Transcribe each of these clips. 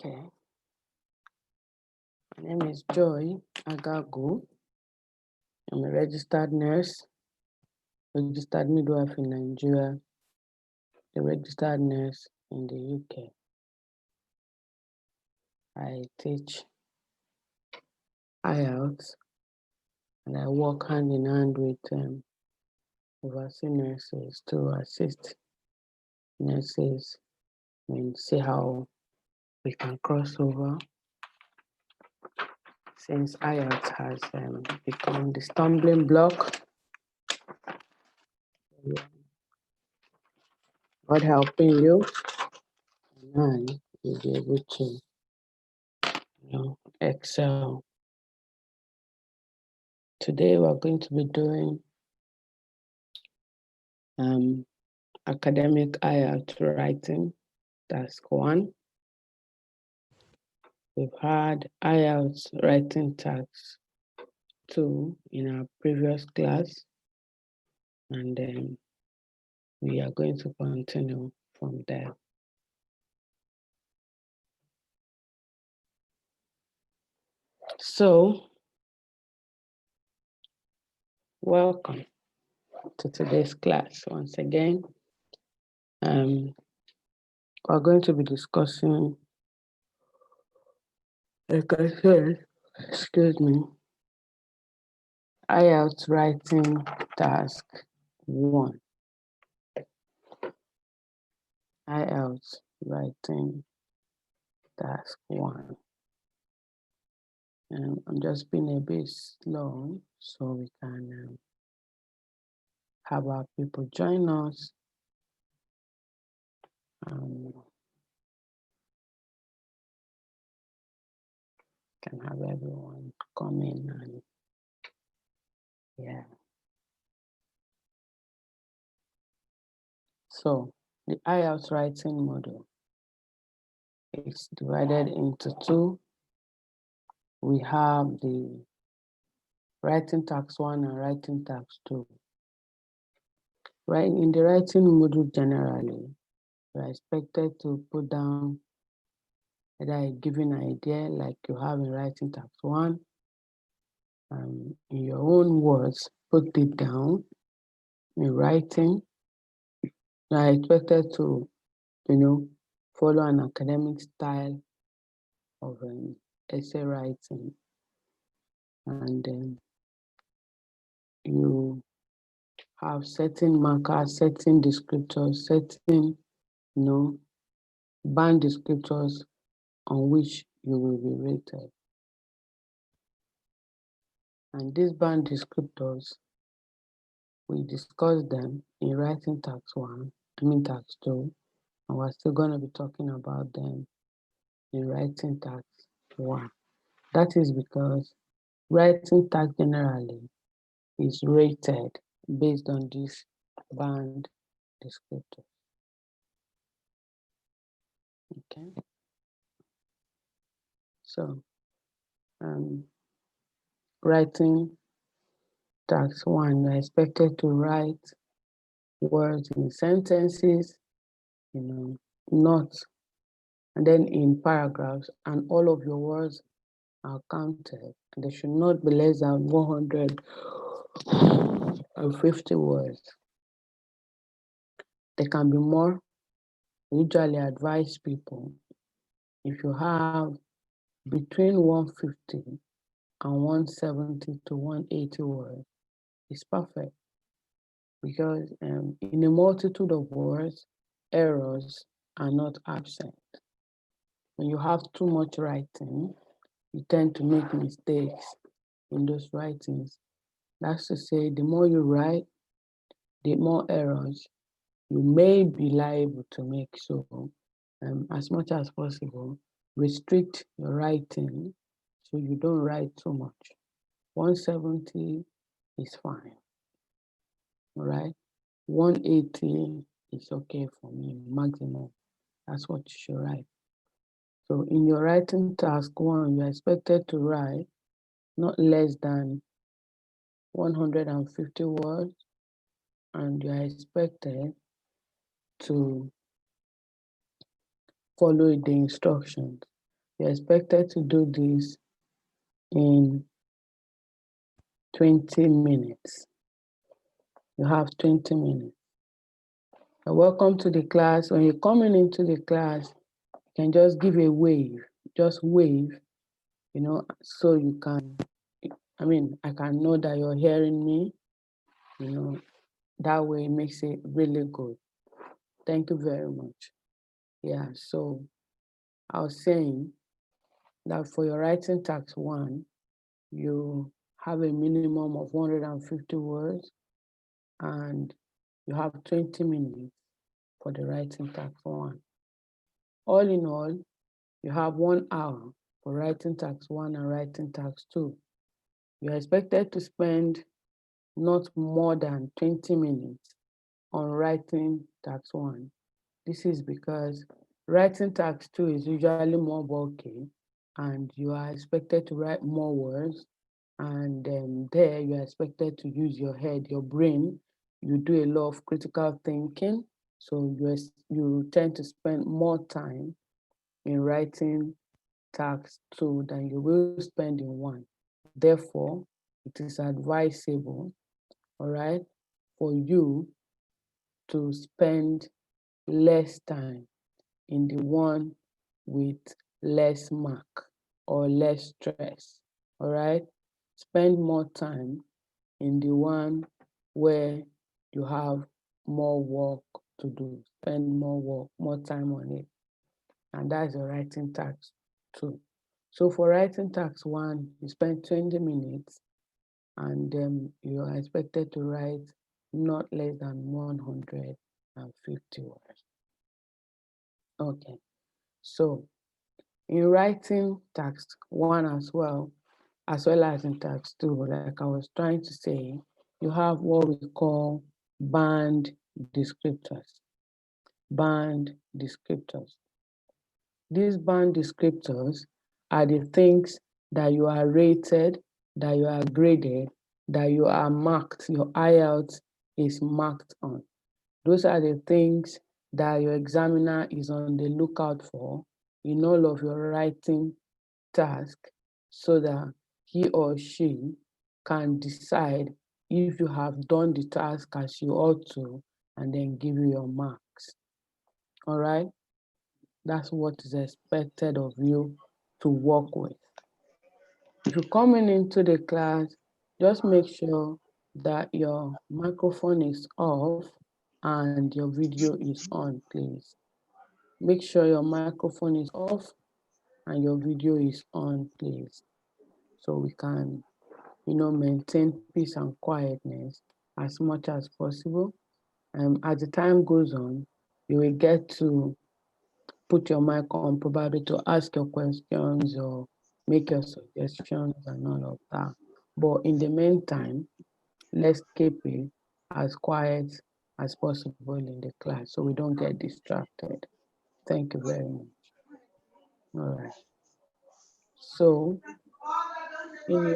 Okay. My name is Joy Agagwu. I'm a registered nurse, registered midwife in Nigeria, a registered nurse in the UK. I teach IELTS and I work hand in hand with overseas nurses to assist nurses and see how we can cross over, since IELTS has become the stumbling block. God helping you, and I will be able to excel. Today we're going to be doing academic IELTS writing, task 1. We've had IELTS writing task 2 in our previous class, and then we are going to continue from there. So, welcome to today's class once again. We're going to be discussing, like I said, IELTS writing task 1. IELTS writing task 1. I'm just being a bit slow so we can have our people join us. Can have everyone come in and yeah. So the IELTS writing module is divided into 2. We have the writing task 1 and writing task 2. Right, in the writing module generally, we are expected to put down either a given idea like you have in writing task 1, in your own words, put it down in writing. You are expected to, follow an academic style of essay writing, and then you have certain markers, certain descriptors, certain, band descriptors on which you will be rated. And these band descriptors, we discussed them in writing task 2, and we're still going to be talking about them in writing task 1. That is because writing task generally is rated based on this band descriptor. Okay. So, writing task 1, you're expected to write words in sentences, not, and then in paragraphs, and all of your words are counted. They should not be less than 150 words. They can be more. I usually advise people, if you have between 150 and 170 to 180 words, it's perfect. Because in a multitude of words, errors are not absent. When you have too much writing, you tend to make mistakes in those writings. That's to say, the more you write, the more errors you may be liable to make. So, as much as possible, restrict your writing so you don't write too much. 170 is fine, all right? 180 is okay for me, maximum. That's what you should write. So in your writing task 1, you're expected to write not less than 150 words, and you're expected to follow the instructions. You're expected to do this in 20 minutes. You have 20 minutes. Welcome to the class. When you're coming into the class, you can just give a wave, just wave, you know, so you can, I can know that you're hearing me, you know, that way it makes it really good. Thank you very much. Yeah, so I was saying that for your writing task 1, you have a minimum of 150 words and you have 20 minutes for the writing task 1. All in all, you have 1 hour for writing task 1 and writing task 2. You're expected to spend not more than 20 minutes on writing task 1. This is because writing task 2 is usually more bulky and you are expected to write more words, and there you are expected to use your head, your brain. You do a lot of critical thinking, so you tend to spend more time in writing task 2 than you will spend in 1. Therefore, it is advisable, all right, for you to spend less time in the one with less mark or less stress, all right? Spend more time in the one where you have more work to do. Spend more time on it. And that's your writing task 2. So for writing task 1, you spend 20 minutes and you are expected to write not less than 150 words. Okay, so in writing task 1 as well as in task 2, like I was trying to say, you have what we call band descriptors. Band descriptors. These band descriptors are the things that you are rated, that you are graded, that you are marked, your IELTS is marked on. Those are the things that your examiner is on the lookout for in all of your writing task, so that he or she can decide if you have done the task as you ought to and then give you your marks. All right? That's what is expected of you to work with. If you're coming into the class, just make sure that your microphone is off and your video is on, please. Make sure your microphone is off and your video is on, please, so we can, maintain peace and quietness as much as possible. As the time goes on, you will get to put your mic on probably to ask your questions or make your suggestions and all of that. But in the meantime, let's keep it as quiet as possible in the class so we don't get distracted. Thank you very much. All right. So in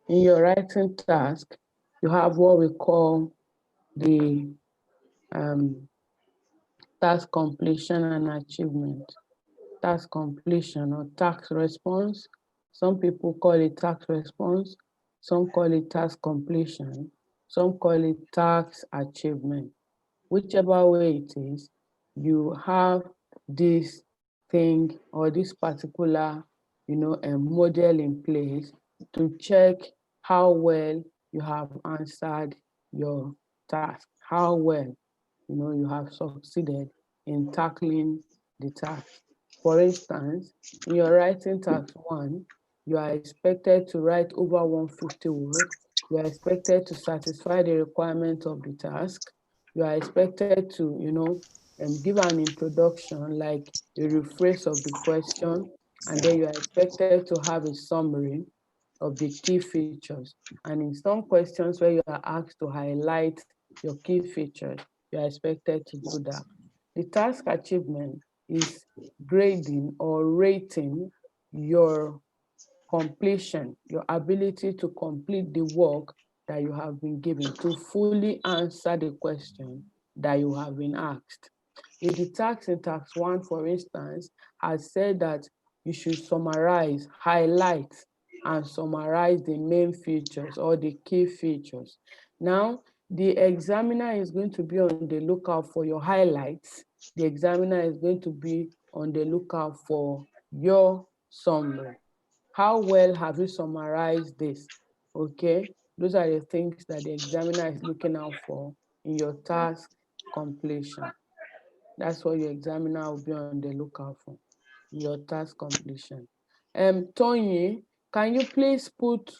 your writing task, you have what we call the task completion and achievement. Task completion or task response. Some people call it task response, some call it task completion, some call it task achievement. Whichever way it is, you have this thing or this particular, model in place to check how well you have answered your task, how well, you have succeeded in tackling the task. For instance, in your writing task 1, you are expected to write over 150 words. You are expected to satisfy the requirement of the task. You are expected to, give an introduction, like a rephrase of the question, and then you are expected to have a summary of the key features. And in some questions where you are asked to highlight your key features, you are expected to do that. The task achievement is grading or rating your completion, your ability to complete the work that you have been given, to fully answer the question that you have been asked. If the task in task 1, for instance, has said that you should summarize, highlight, and summarize the main features or the key features. Now, the examiner is going to be on the lookout for your highlights. The examiner is going to be on the lookout for your summary. How well have you summarized this? Okay, those are the things that the examiner is looking out for in your task completion. That's what your examiner will be on the lookout for, your task completion. Tony, can you please put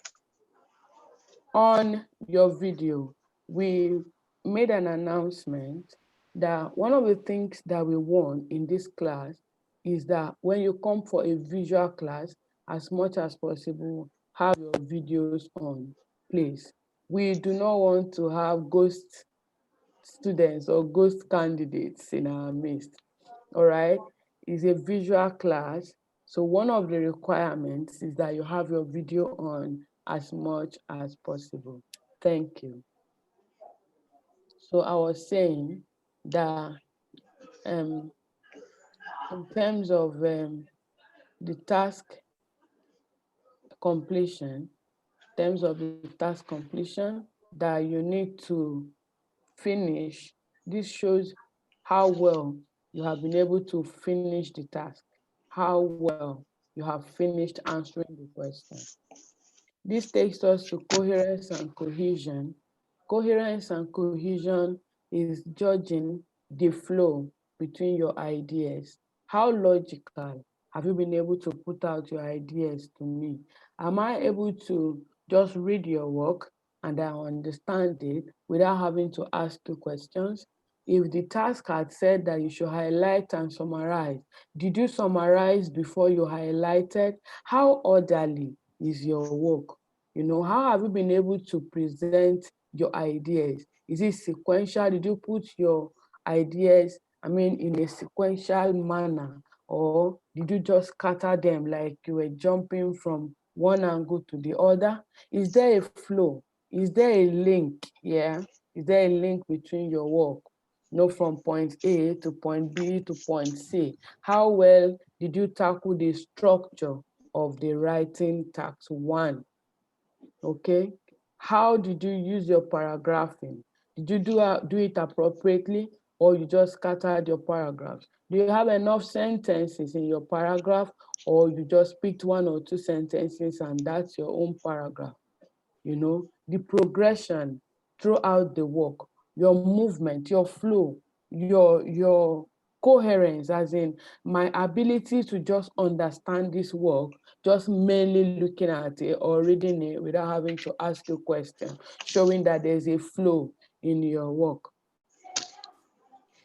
on your video? We made an announcement that one of the things that we want in this class is that when you come for a visual class, as much as possible, have your videos on, please. We do not want to have ghost students or ghost candidates in our midst. All right, it's a visual class. So one of the requirements is that you have your video on as much as possible. Thank you. So I was saying that in terms of the task completion, that you need to finish, this shows how well you have been able to finish the task, how well you have finished answering the question. This takes us to coherence and cohesion. Coherence and cohesion is judging the flow between your ideas. How logical have you been able to put out your ideas to me? Am I able to just read your work and I understand it without having to ask you questions? If the task had said that you should highlight and summarize, did you summarize before you highlighted? How orderly is your work? How have you been able to present your ideas? Is it sequential? Did you put your ideas, in a sequential manner? Or did you just scatter them like you were jumping from one angle to the other? Is there a flow? Is there a link? Yeah. Is there a link between your work? From point A to point B to point C. How well did you tackle the structure of the writing task 1? Okay, how did you use your paragraphing? Did you do it appropriately, or you just scattered your paragraphs? Do you have enough sentences in your paragraph, or you just picked 1 or 2 sentences and that's your own paragraph? The progression throughout the work, your movement, your flow, your coherence, as in my ability to just understand this work, just mainly looking at it or reading it without having to ask you questions, showing that there's a flow in your work.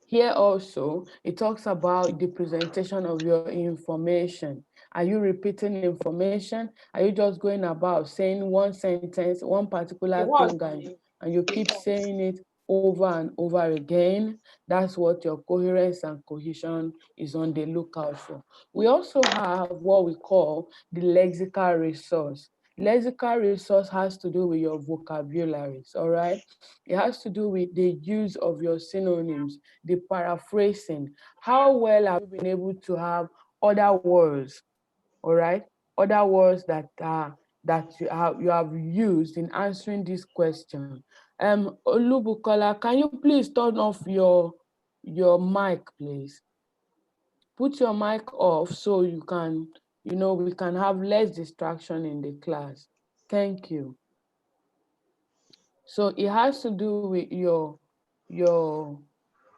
Here also, it talks about the presentation of your information. Are you repeating information? Are you just going about saying one sentence, one particular thing, and you keep saying it over and over again? That's what your coherence and cohesion is on the lookout for. We also have what we call the lexical resource. Lexical resource has to do with your vocabularies, all right? It has to do with the use of your synonyms, the paraphrasing. How well have you been able to have other words, all right? Other words that you have used in answering this question. Olubukola, can you please turn off your mic, please? Put your mic off so you can, we can have less distraction in the class. Thank you. So it has to do with your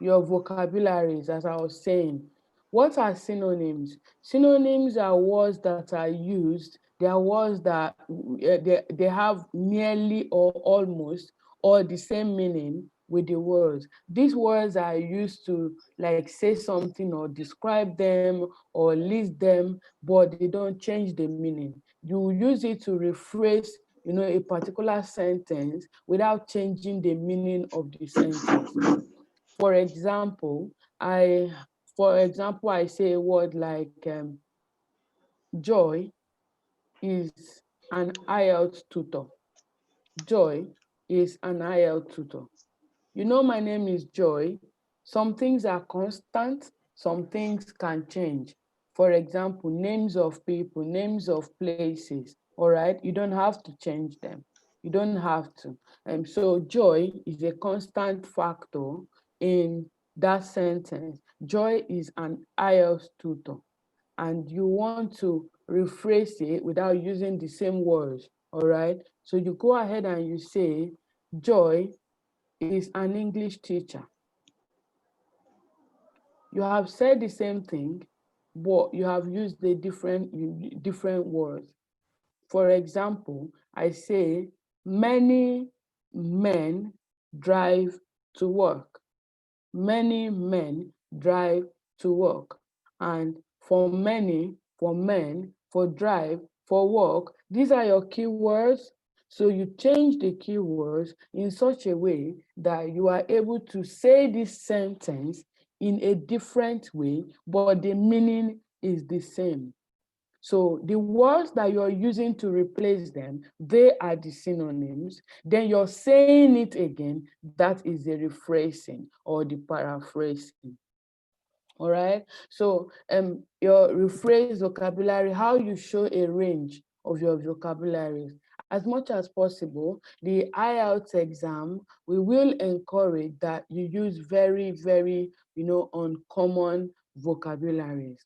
vocabularies, as I was saying. What are synonyms? Synonyms are words that are used. They are words that they have nearly or almost or the same meaning with the words. These words are used to like say something or describe them or list them, but they don't change the meaning. You use it to rephrase a particular sentence without changing the meaning of the sentence. For example, I say a word like Joy is an IELTS tutor. Joy is an IELTS tutor. You know, my name is Joy. Some things are constant, some things can change. For example, names of people, names of places, all right? You don't have to change them. You don't have to. So joy is a constant factor in that sentence. Joy is an IELTS tutor, and you want to rephrase it without using the same words, all right? So you go ahead and you say, Joy is an English teacher. You have said the same thing, but you have used the different words. For example, I say, many men drive to work. Many men drive to work. And for many, for men, for drive, for work, these are your keywords. So you change the keywords in such a way that you are able to say this sentence in a different way, but the meaning is the same. So the words that you're using to replace them, they are the synonyms. Then you're saying it again, that is the rephrasing or the paraphrasing. All right. So your rephrase vocabulary, how you show a range of your vocabularies. As much as possible, the IELTS exam, we will encourage that you use very, very, uncommon vocabularies.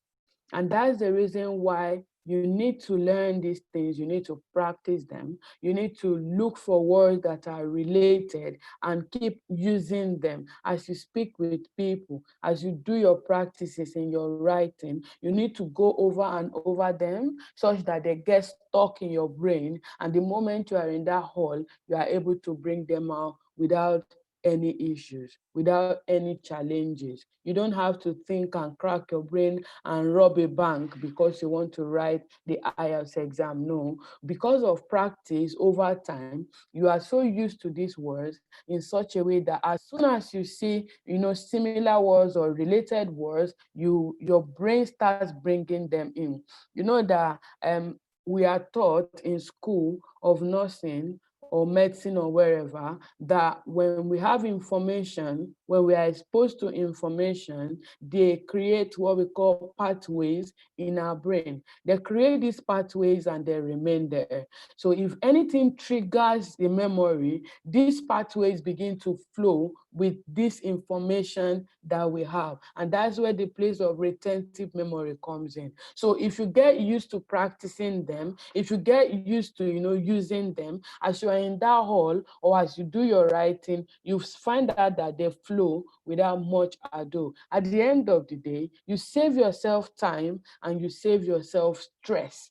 And that's the reason why you need to learn these things, you need to practice them, you need to look for words that are related and keep using them as you speak with people, as you do your practices in your writing. You need to go over and over them such that they get stuck in your brain. And the moment you are in that hall, you are able to bring them out without any issues, without any challenges. You don't have to think and crack your brain and rob a bank because you want to write the IELTS exam. No, because of practice over time, you are so used to these words in such a way that as soon as you see, similar words or related words, your brain starts bringing them in. You know that we are taught in school of nursing or medicine or wherever, that when we have information, when we are exposed to information, they create what we call pathways in our brain. They create these pathways and they remain there. So if anything triggers the memory, these pathways begin to flow with this information that we have. And that's where the place of retentive memory comes in. So if you get used to practicing them, if you get used to, using them, as you are in that hall or as you do your writing, you find out that they flow without much ado. At the end of the day, you save yourself time and you save yourself stress.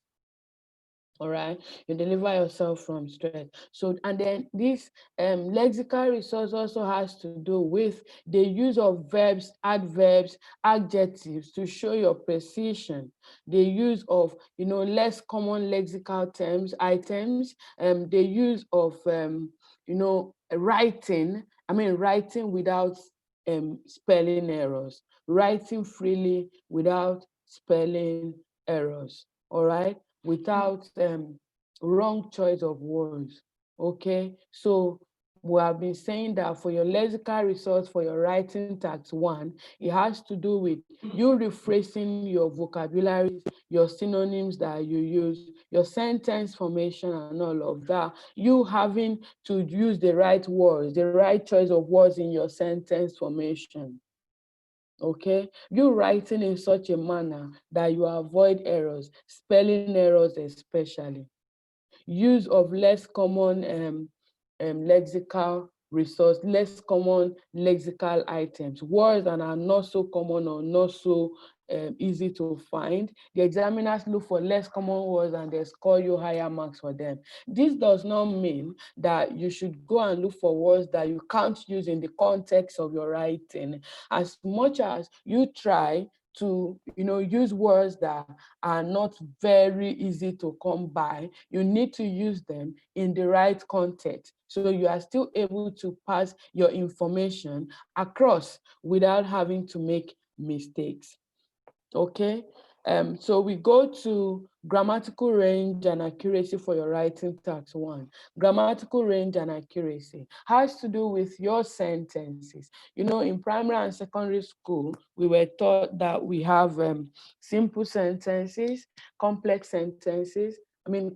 All right, you deliver yourself from stress. So, and then this lexical resource also has to do with the use of verbs, adverbs, adjectives to show your precision. The use of, less common lexical terms, items, the use of, writing without spelling errors, writing freely without spelling errors. All right, without wrong choice of words. Okay, so we have been saying that for your lexical resource, for your writing tax 1, it has to do with you rephrasing your vocabularies, your synonyms that you use, your sentence formation and all of that, you having to use the right words, the right choice of words in your sentence formation. Okay, you writing in such a manner that you avoid errors, spelling errors especially. Use of less common lexical resource, less common lexical items, words that are not so common or not so easy to find. The examiners look for less common words and they score you higher marks for them. This does not mean that you should go and look for words that you can't use in the context of your writing. As much as you try to use words that are not very easy to come by, you need to use them in the right context so you are still able to pass your information across without having to make mistakes. Okay, So we go to grammatical range and accuracy for your writing task 1. Grammatical range and accuracy has to do with your sentences. You know, in primary and secondary school, we were taught that we have simple sentences, complex sentences,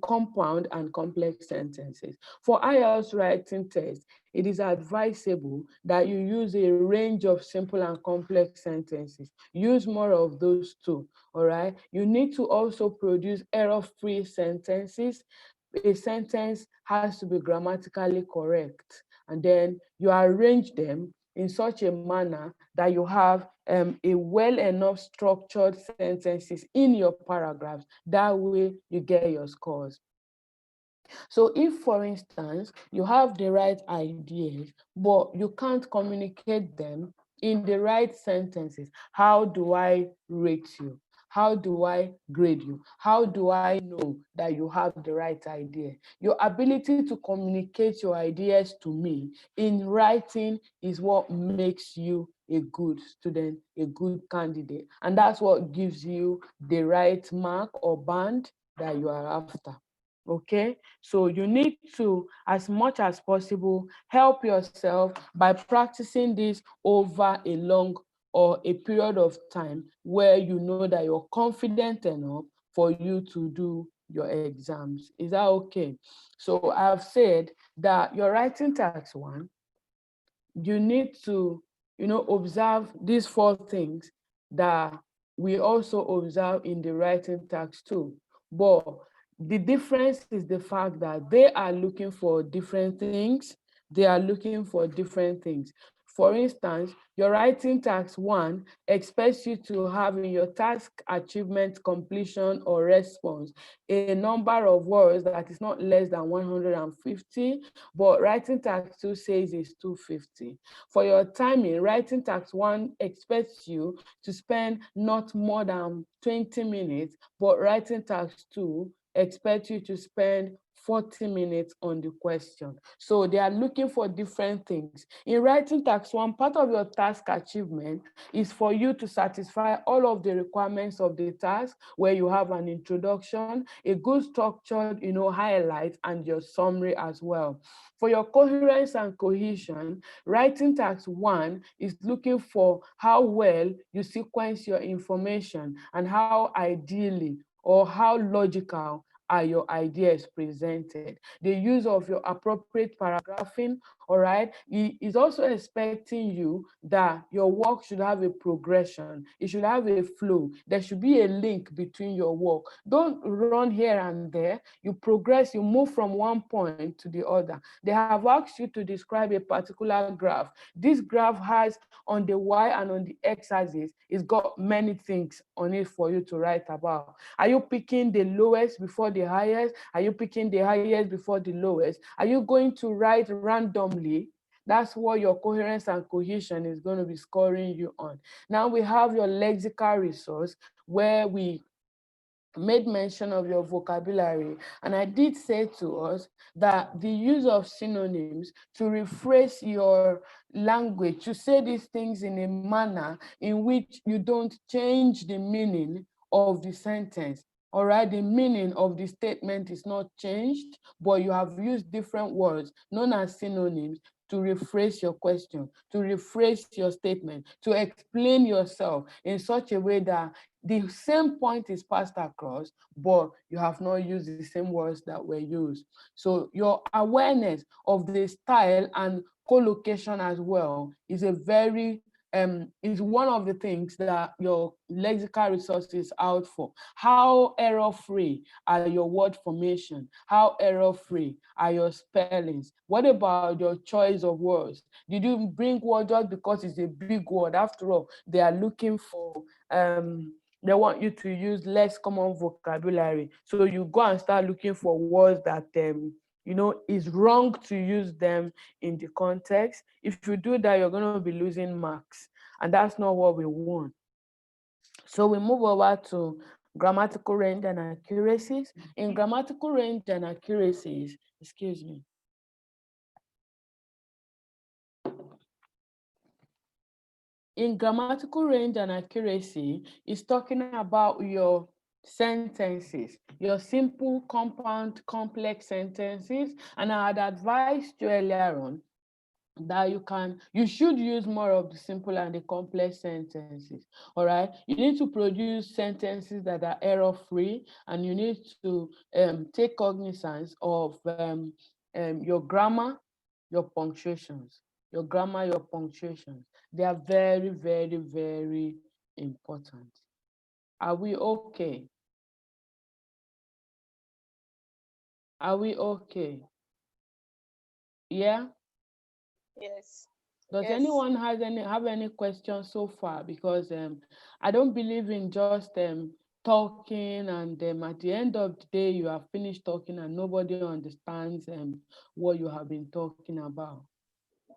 compound and complex sentences. For IELTS writing test, it is advisable that you use a range of simple and complex sentences. Use more of those two, all right? You need to also produce error-free sentences. A sentence has to be grammatically correct, and then you arrange them in such a manner that you have a well enough structured sentences in your paragraphs. That way you get your scores. So if, for instance, you have the right ideas, but you can't communicate them in the right sentences, how do I rate you? How do I grade you? How do I know that you have the right idea? Your ability to communicate your ideas to me in writing is what makes you a good student, a good candidate. And that's what gives you the right mark or band that you are after. Okay, so you need to, as much as possible, help yourself by practicing this over a long or a period of time where you know that you're confident enough for you to do your exams. Is that okay? So I've said that your writing task 1, you need to, observe these 4 things that we also observe in the writing task 2. But the difference is the fact that they are looking for different things. They are looking for different things. For instance, your writing task 1 expects you to have in your task achievement, completion, or response a number of words that is not less than 150, but writing task 2 says it's 250. For your timing, writing task 1 expects you to spend not more than 20 minutes, but writing task 2 expects you to spend 40 minutes on the question. So they are looking for different things. In writing task 1, part of your task achievement is for you to satisfy all of the requirements of the task, where you have an introduction, a good structured, highlight, and your summary as well. For your coherence and cohesion, writing task 1 is looking for how well you sequence your information and how ideally or how logical are your ideas presented. The use of your appropriate paragraphing, all right? He is also expecting you that your work should have a progression. It should have a flow. There should be a link between your work. Don't run here and there. You progress, you move from one point to the other. They have asked you to describe a particular graph. This graph has on the Y and on the X axis, it's got many things on it for you to write about. Are you picking the lowest before the highest? Are you picking the highest before the lowest? Are you going to write randomly? That's what your coherence and cohesion is going to be scoring you on. Now we have your lexical resource, where we made mention of your vocabulary. And I did say to us that the use of synonyms to rephrase your language, to say these things in a manner in which you don't change the meaning of the sentence. All right, the meaning of the statement is not changed, but you have used different words known as synonyms to rephrase your question, to rephrase your statement, to explain yourself in such a way that the same point is passed across, but you have not used the same words that were used. So your awareness of the style and collocation as well is is one of the things that your lexical resource is out for. How error-free are your word formation? How error-free are your spellings? What about your choice of words? Did you bring word just because it's a big word? After all, they are looking for they want you to use less common vocabulary. So you go and start looking for words that is wrong to use them in the context. If you do that, you're going to be losing marks, and that's not what we want. So we move over to grammatical range and accuracies. In grammatical range and accuracies, excuse me. in grammatical range and accuracy, is talking about your sentences, your simple, compound, complex sentences. And I had advised you earlier on that you should use more of the simple and the complex sentences. All right, you need to produce sentences that are error-free, and you need to take cognizance of your grammar, your punctuations, your grammar, your punctuations. They are very, very, very important. Are we okay? Are we okay? Yeah? Yes. Does Yes. anyone have any questions so far? Because I don't believe in just talking, and at the end of the day you have finished talking and nobody understands what you have been talking about.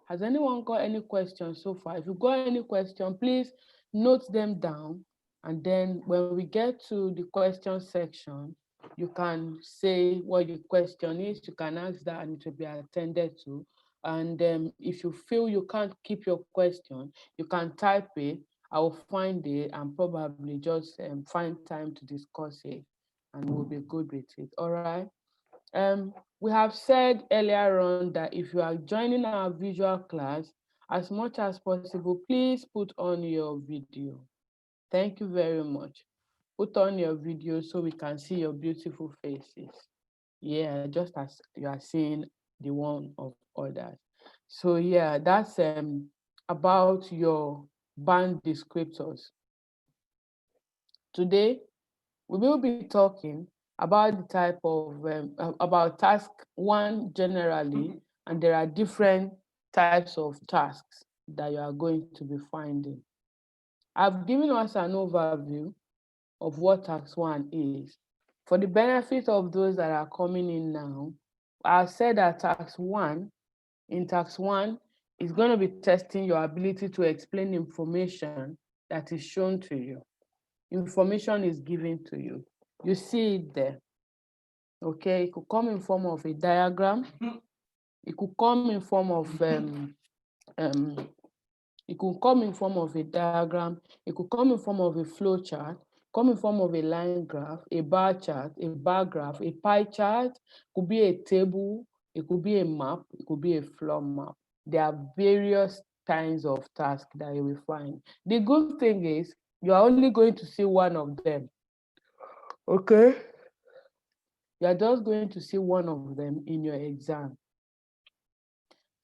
Has anyone got any questions so far? If you got any question, please note them down, and then when we get to the question section, you can say what your question is. You can ask that and it will be attended to. And if you feel you can't keep your question, you can type it. I will find it and probably just find time to discuss it, and we'll be good with it. All right. We have said earlier on that if you are joining our visual class, as much as possible, please put on your video. Thank you very much. Put on your video so we can see your beautiful faces. Yeah, just as you are seeing the one of others. So yeah, that's about your band descriptors. Today, we will be talking about the type of, about task one generally, and there are different types of tasks that you are going to be finding. I've given us an overview of what task one is. For the benefit of those that are coming in now, I said that in task one, is going to be testing your ability to explain information that is shown to you. Information is given to you. You see it there. Okay, it could come in form of a diagram. It could come in form of um, it could come in form of a diagram. It could come in form of a flow chart. Come in form of a line graph, a bar chart, a bar graph, a pie chart. Could be a table. It could be a map. It could be a floor map. There are various kinds of tasks that you will find. The good thing is you are only going to see one of them. Okay. You are just going to see one of them in your exam.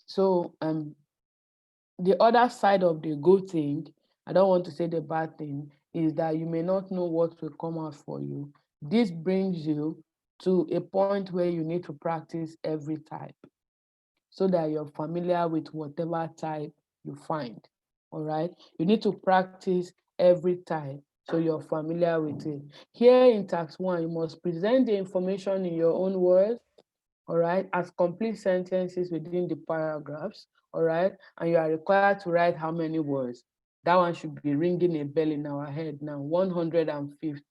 So the other side of the good thing, I don't want to say the bad thing, is that you may not know what will come out for you. This brings you to a point where you need to practice every type so that you're familiar with whatever type you find. All right. You need to practice every type so you're familiar with it. Here in task one, you must present the information in your own words, all right, as complete sentences within the paragraphs, all right, and you are required to write how many words. That one should be ringing a bell in our head now, 150,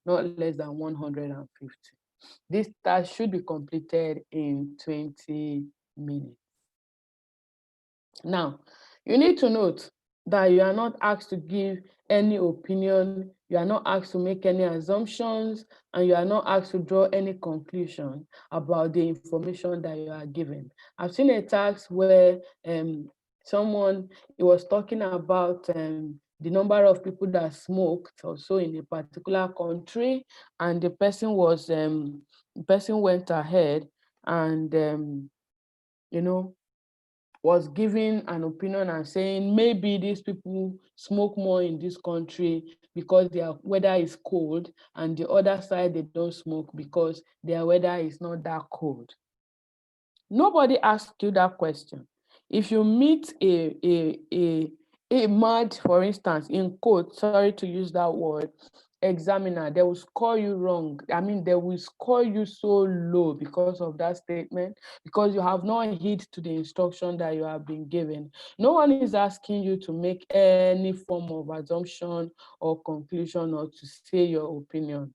not less than 150. This task should be completed in 20 minutes. Now, you need to note that you are not asked to give any opinion, you are not asked to make any assumptions, and you are not asked to draw any conclusion about the information that you are given. I've seen a task where someone, he was talking about the number of people that smoked also in a particular country, and the person went ahead and you know, was giving an opinion and saying maybe these people smoke more in this country because their weather is cold, and the other side they don't smoke because their weather is not that cold. Nobody asked you that question. If you meet a mad, for instance, in quote, sorry to use that word, examiner, they will score you wrong. I mean, they will score you so low because of that statement, because you have not heed to the instruction that you have been given. No one is asking you to make any form of assumption or conclusion or to say your opinion.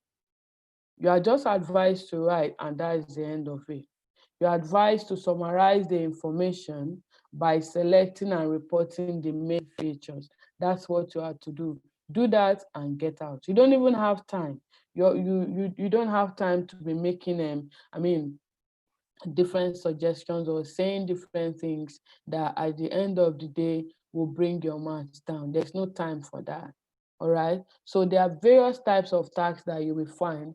You are just advised to write, and that is the end of it. You're advised to summarize the information by selecting and reporting the main features. That's what you have to do. Do that and get out. You don't even have time. You don't have time to be making different suggestions or saying different things that at the end of the day will bring your marks down. There's no time for that. All right. So there are various types of tasks that you will find.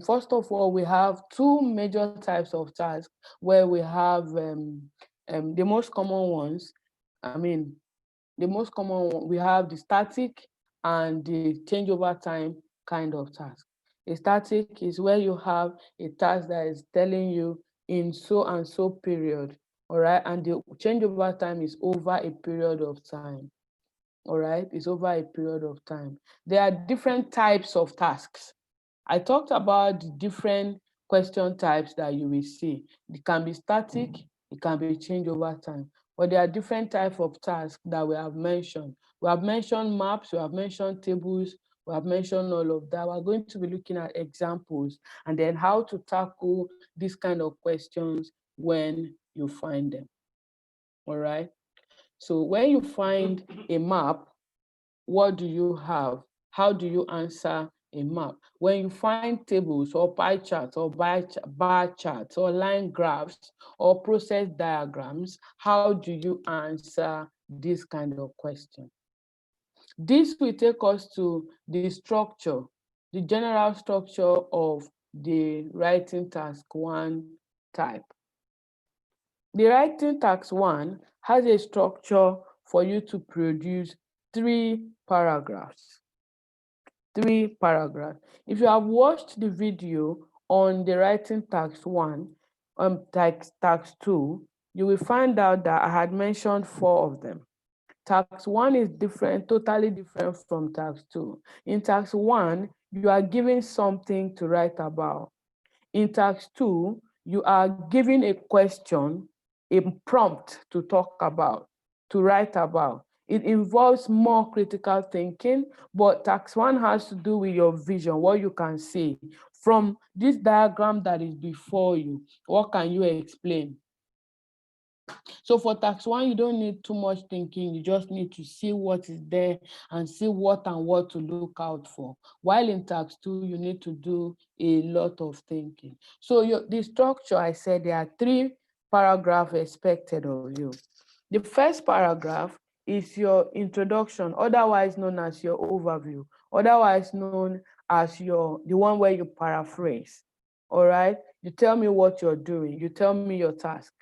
First of all, we have two major types of tasks where we have the most common ones. The most common one, we have the static and the change over time kind of task. A static is where you have a task that is telling you in so and so period, all right, and the change over time is over a period of time, all right, it's over a period of time. There are different types of tasks. I talked about the different question types that you will see. It can be static, it can be change over time. But there are different types of tasks that we have mentioned. We have mentioned maps, we have mentioned tables, we have mentioned all of that. We're going to be looking at examples and then how to tackle these kind of questions when you find them. All right. So when you find a map, what do you have? How do you answer a map? When you find tables or pie charts or bar charts or line graphs or process diagrams, how do you answer this kind of question? This will take us to the structure, the general structure of the writing task one type. The writing task one has a structure for you to produce three paragraphs. If you have watched the video on the writing task one, task two, you will find out that I had mentioned four of them. Task one is different, totally different from task two. In task one, you are given something to write about. In task two, you are given a question, a prompt to talk about, to write about. It involves more critical thinking, but task one has to do with your vision, what you can see. From this diagram that is before you, what can you explain? So for tax one, you don't need too much thinking. You just need to see what is there and see what and what to look out for. While in tax two, you need to do a lot of thinking. So the structure, I said there are three paragraphs expected of you. The first paragraph is your introduction, otherwise known as your overview, otherwise known as the one where you paraphrase. All right, you tell me what you're doing, you tell me your task.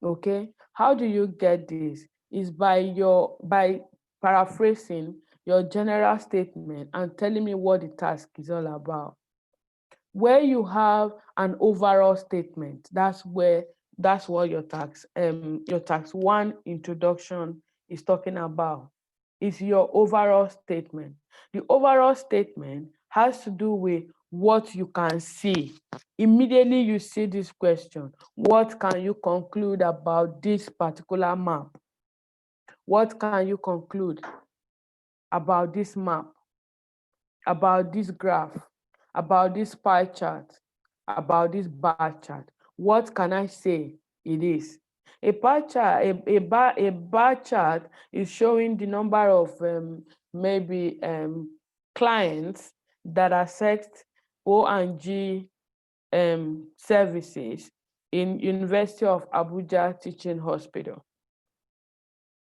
Okay, how do you get this? Is by paraphrasing your general statement and telling me what the task is all about. Where you have an overall statement, that's what your task one introduction is talking about. Is your overall statement. The overall statement has to do with what you can see. Immediately you see this question, what can you conclude about this particular map? What can you conclude about this map, about this graph, about this pie chart, about this bar chart? What can I say it is? A bar chart, a bar chart is showing the number of clients that accessed O&G services in University of Abuja Teaching Hospital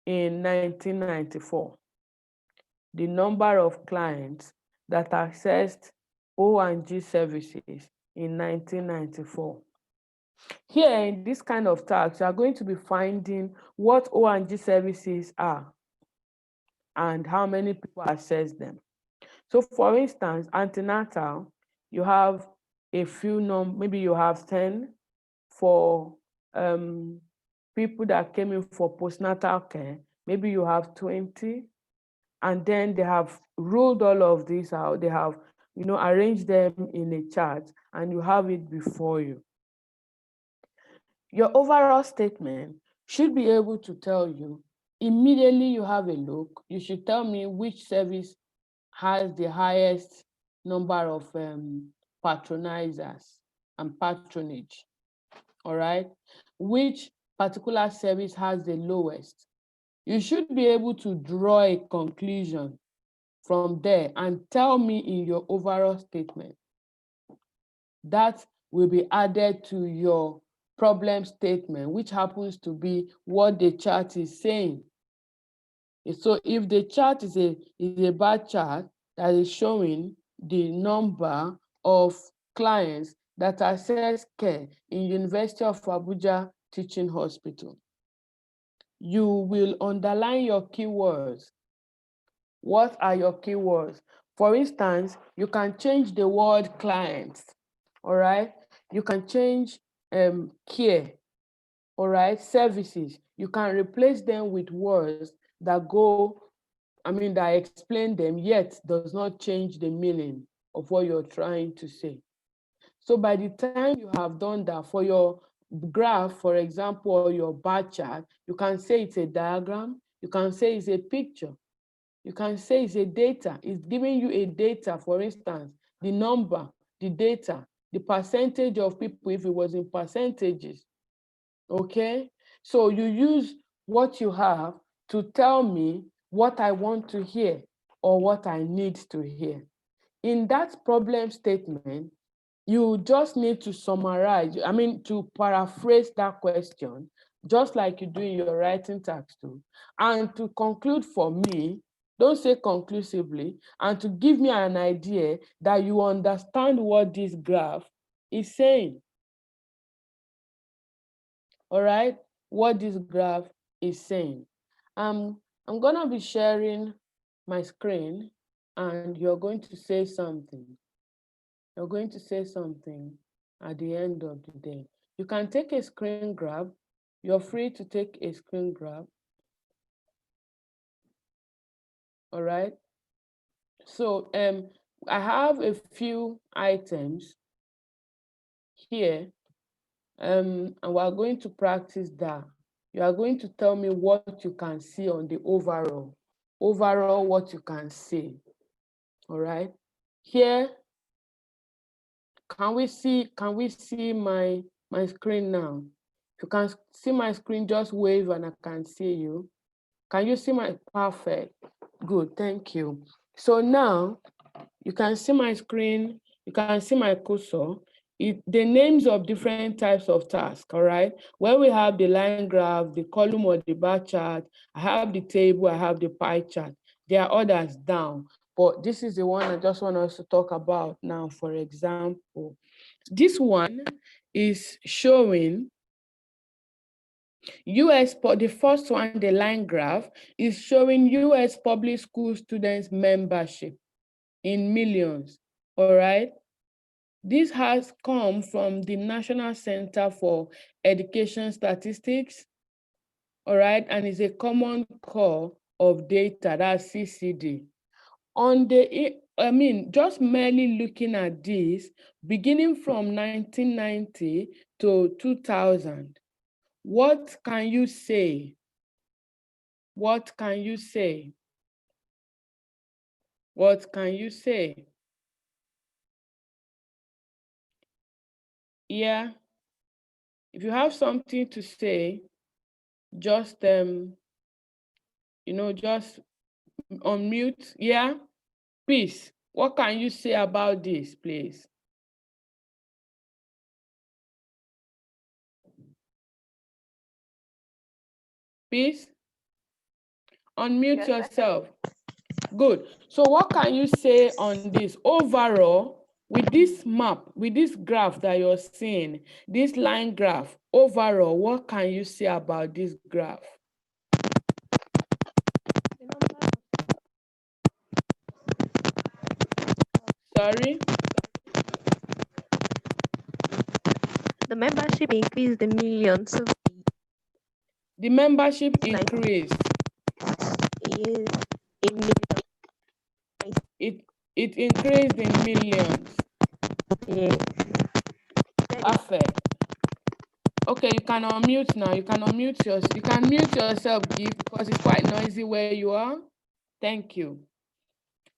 in 1994. The number of clients that accessed O&G services in 1994. Here in this kind of task, you are going to be finding what O&G services are and how many people access them. So for instance, antenatal, you have a few maybe you have 10 for people that came in for postnatal care, maybe you have 20, and then they have ruled all of these out. They have, arranged them in a chart, and you have it before you. Your overall statement should be able to tell you, immediately you have a look, you should tell me which service has the highest number of patronizers and patronage, all right? Which particular service has the lowest? you should be able to draw a conclusion from there and tell me in your overall statement. That will be added to your problem statement, which happens to be what the chart is saying. So if the chart is a bar chart that is showing the number of clients that access care in University of Abuja Teaching Hospital, you will underline your keywords. What are your keywords? For instance, you can change the word clients, all right? You can change care, all right? Services. You can replace them with words that that explain them, yet does not change the meaning of what you're trying to say. So by the time you have done that for your graph, for example, or your bar chart, you can say it's a diagram, you can say it's a picture, you can say it's a data. It's giving you a data, for instance, the number, the data, the percentage of people if it was in percentages, okay? So you use what you have to tell me what I want to hear or what I need to hear. In that problem statement, you just need to summarize, to paraphrase that question, just like you do in your writing task too, and to conclude for me, don't say conclusively, and to give me an idea that you understand what this graph is saying. All right, what this graph is saying. I'm gonna be sharing my screen and you're going to say something. You're going to say something at the end of the day. You can take a screen grab. You're free to take a screen grab. All right. So I have a few items here, and we're going to practice that. You are going to tell me what you can see on the overall. Overall, what you can see. All right. Here, can we see my screen now? If you can see my screen, just wave and I can see you. Can you see my, perfect, good, thank you. So now you can see my screen, you can see my cursor, the names of different types of tasks, all right? When we have the line graph, the column or the bar chart, I have the table, I have the pie chart. There are others down, but this is the one I just want us to talk about now. For example, this one is showing the first one, the line graph, is showing US public school students membership in millions, all right? This has come from the National Center for Education Statistics, all right? And is a common core of data, that's CCD. Just merely looking at this, beginning from 1990 to 2000, what can you say? What can you say? What can you say? Yeah, if you have something to say, just just unmute. Yeah, peace. What can you say about this, please? Peace. Unmute yourself. Good. So what can you say on this overall with this map, with this graph that you're seeing, this line graph, overall, what can you say about this graph? Sorry? The membership increased in millions. So the membership increased. Yes, in millions. It increased in millions. Yes. Perfect. Okay, you can unmute now. You can unmute yourself. You can mute yourself, Gift, because it's quite noisy where you are. Thank you.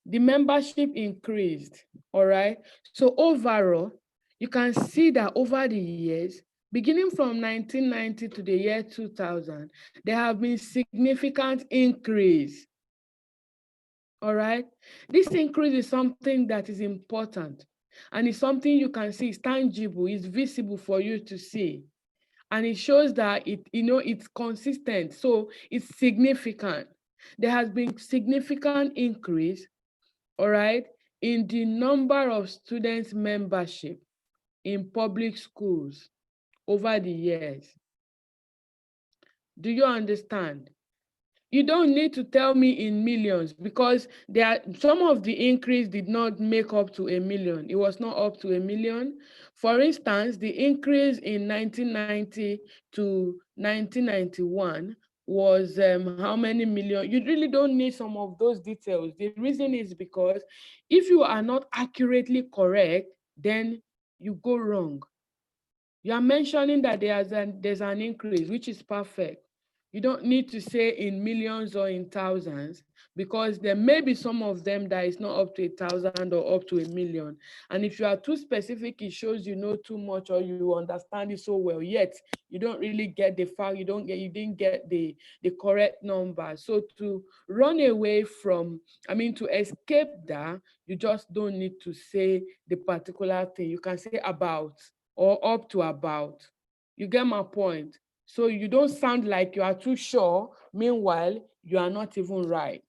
The membership increased, all right? So overall, you can see that over the years, beginning from 1990 to the year 2000, there have been significant increase. All right. This increase is something that is important, and it's something you can see, it's tangible, it's visible for you to see. And it shows that it's consistent, so it's significant. There has been significant increase, all right, in the number of students membership in public schools over the years. Do you understand? You don't need to tell me in millions, because some of the increase did not make up to 1 million. It was not up to 1 million. For instance, the increase in 1990 to 1991 was how many million? You really don't need some of those details. The reason is because if you are not accurately correct, then you go wrong. You are mentioning that there's an increase, which is perfect. You don't need to say in millions or in thousands, because there may be some of them that is not up to 1,000 or up to 1 million. And if you are too specific, it shows you know too much, or you understand it so well, yet you don't really get the fact, you didn't get the correct number. So to run away from, to escape that, you just don't need to say the particular thing. You can say about or up to about. You get my point? So you don't sound like you are too sure, meanwhile, you are not even right.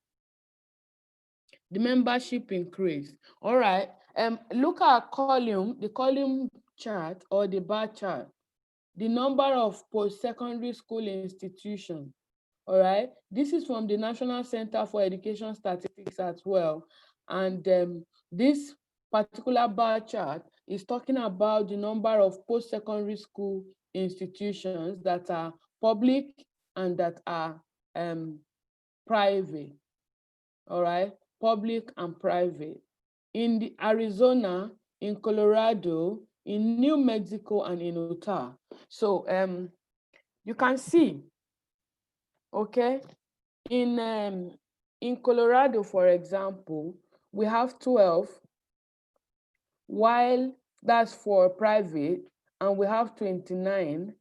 The membership increase. All right. Look at the column chart or the bar chart. The number of post-secondary school institutions. All right. This is from the National Center for Education Statistics as well. And this particular bar chart is talking about the number of post-secondary school institutions that are public and that are private. All right, public and private. In the Arizona, in Colorado, in New Mexico, and in Utah. So you can see, okay, in Colorado, for example, we have 12, while that's for private, and we have 29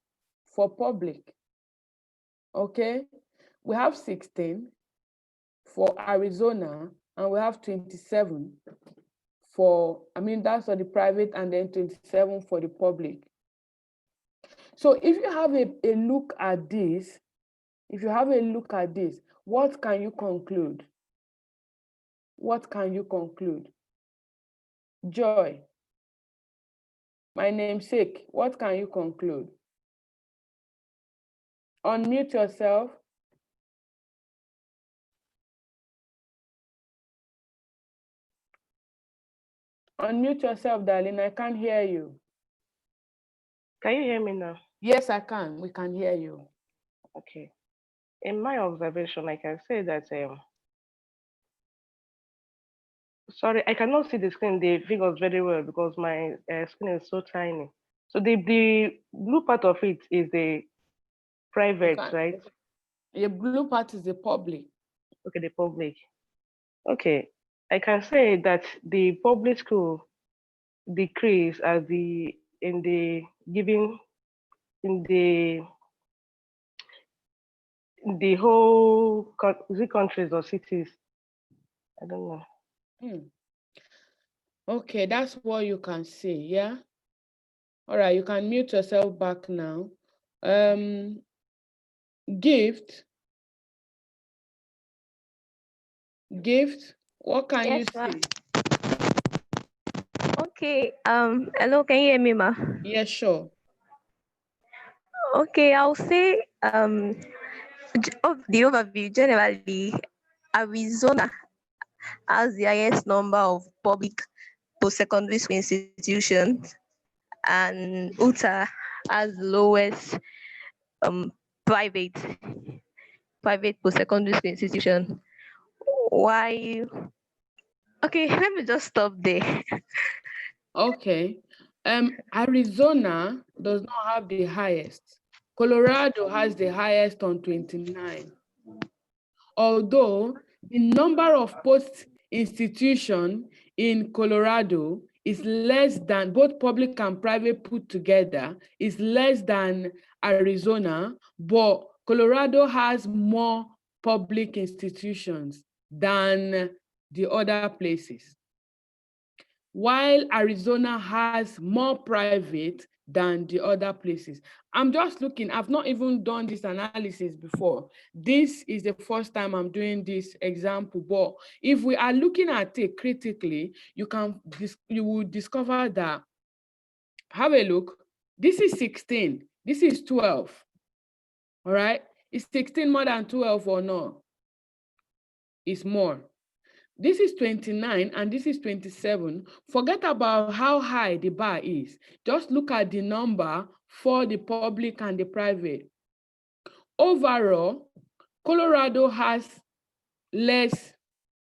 for public. Okay, we have 16 for Arizona, and we have 27 for, that's for the private, and then 27 for the public. So if you have a look at this, what can you conclude? What can you conclude? Joy, my namesake, what can you conclude? Unmute yourself. Unmute yourself, darling. I can't hear you. Can you hear me now? Yes, I can. We can hear you. Okay. In my observation, I can say that, sorry, I cannot see the screen, the figures very well because my screen is so tiny. So the blue part of it is the private, right? The blue part is the public. Okay, the public. Okay, I can say that the public school decrease as in the whole countries or cities. I don't know. Okay, that's what you can see, yeah? All right, you can mute yourself back now. Gift, what can you say? Okay, hello, can you hear me, ma? Yeah, sure. Okay, I'll say of the overview, generally, Arizona has the highest number of public post-secondary school institutions, and Utah has the lowest private post-secondary school institution. Why? Okay, let me just stop there. Okay. Arizona does not have the highest. Colorado has the highest on 29. Although the number of post institution in Colorado is less than, both public and private put together, is less than Arizona, but Colorado has more public institutions than the other places, while Arizona has more private than the other places. I'm just looking, I've not even done this analysis before. This is the first time I'm doing this example, but if we are looking at it critically, you will discover that, have a look, this is 16, this is 12, all right? Is 16 more than 12 or no? It's more. This is 29 and this is 27. Forget about how high the bar is. Just look at the number for the public and the private. Overall, Colorado has less,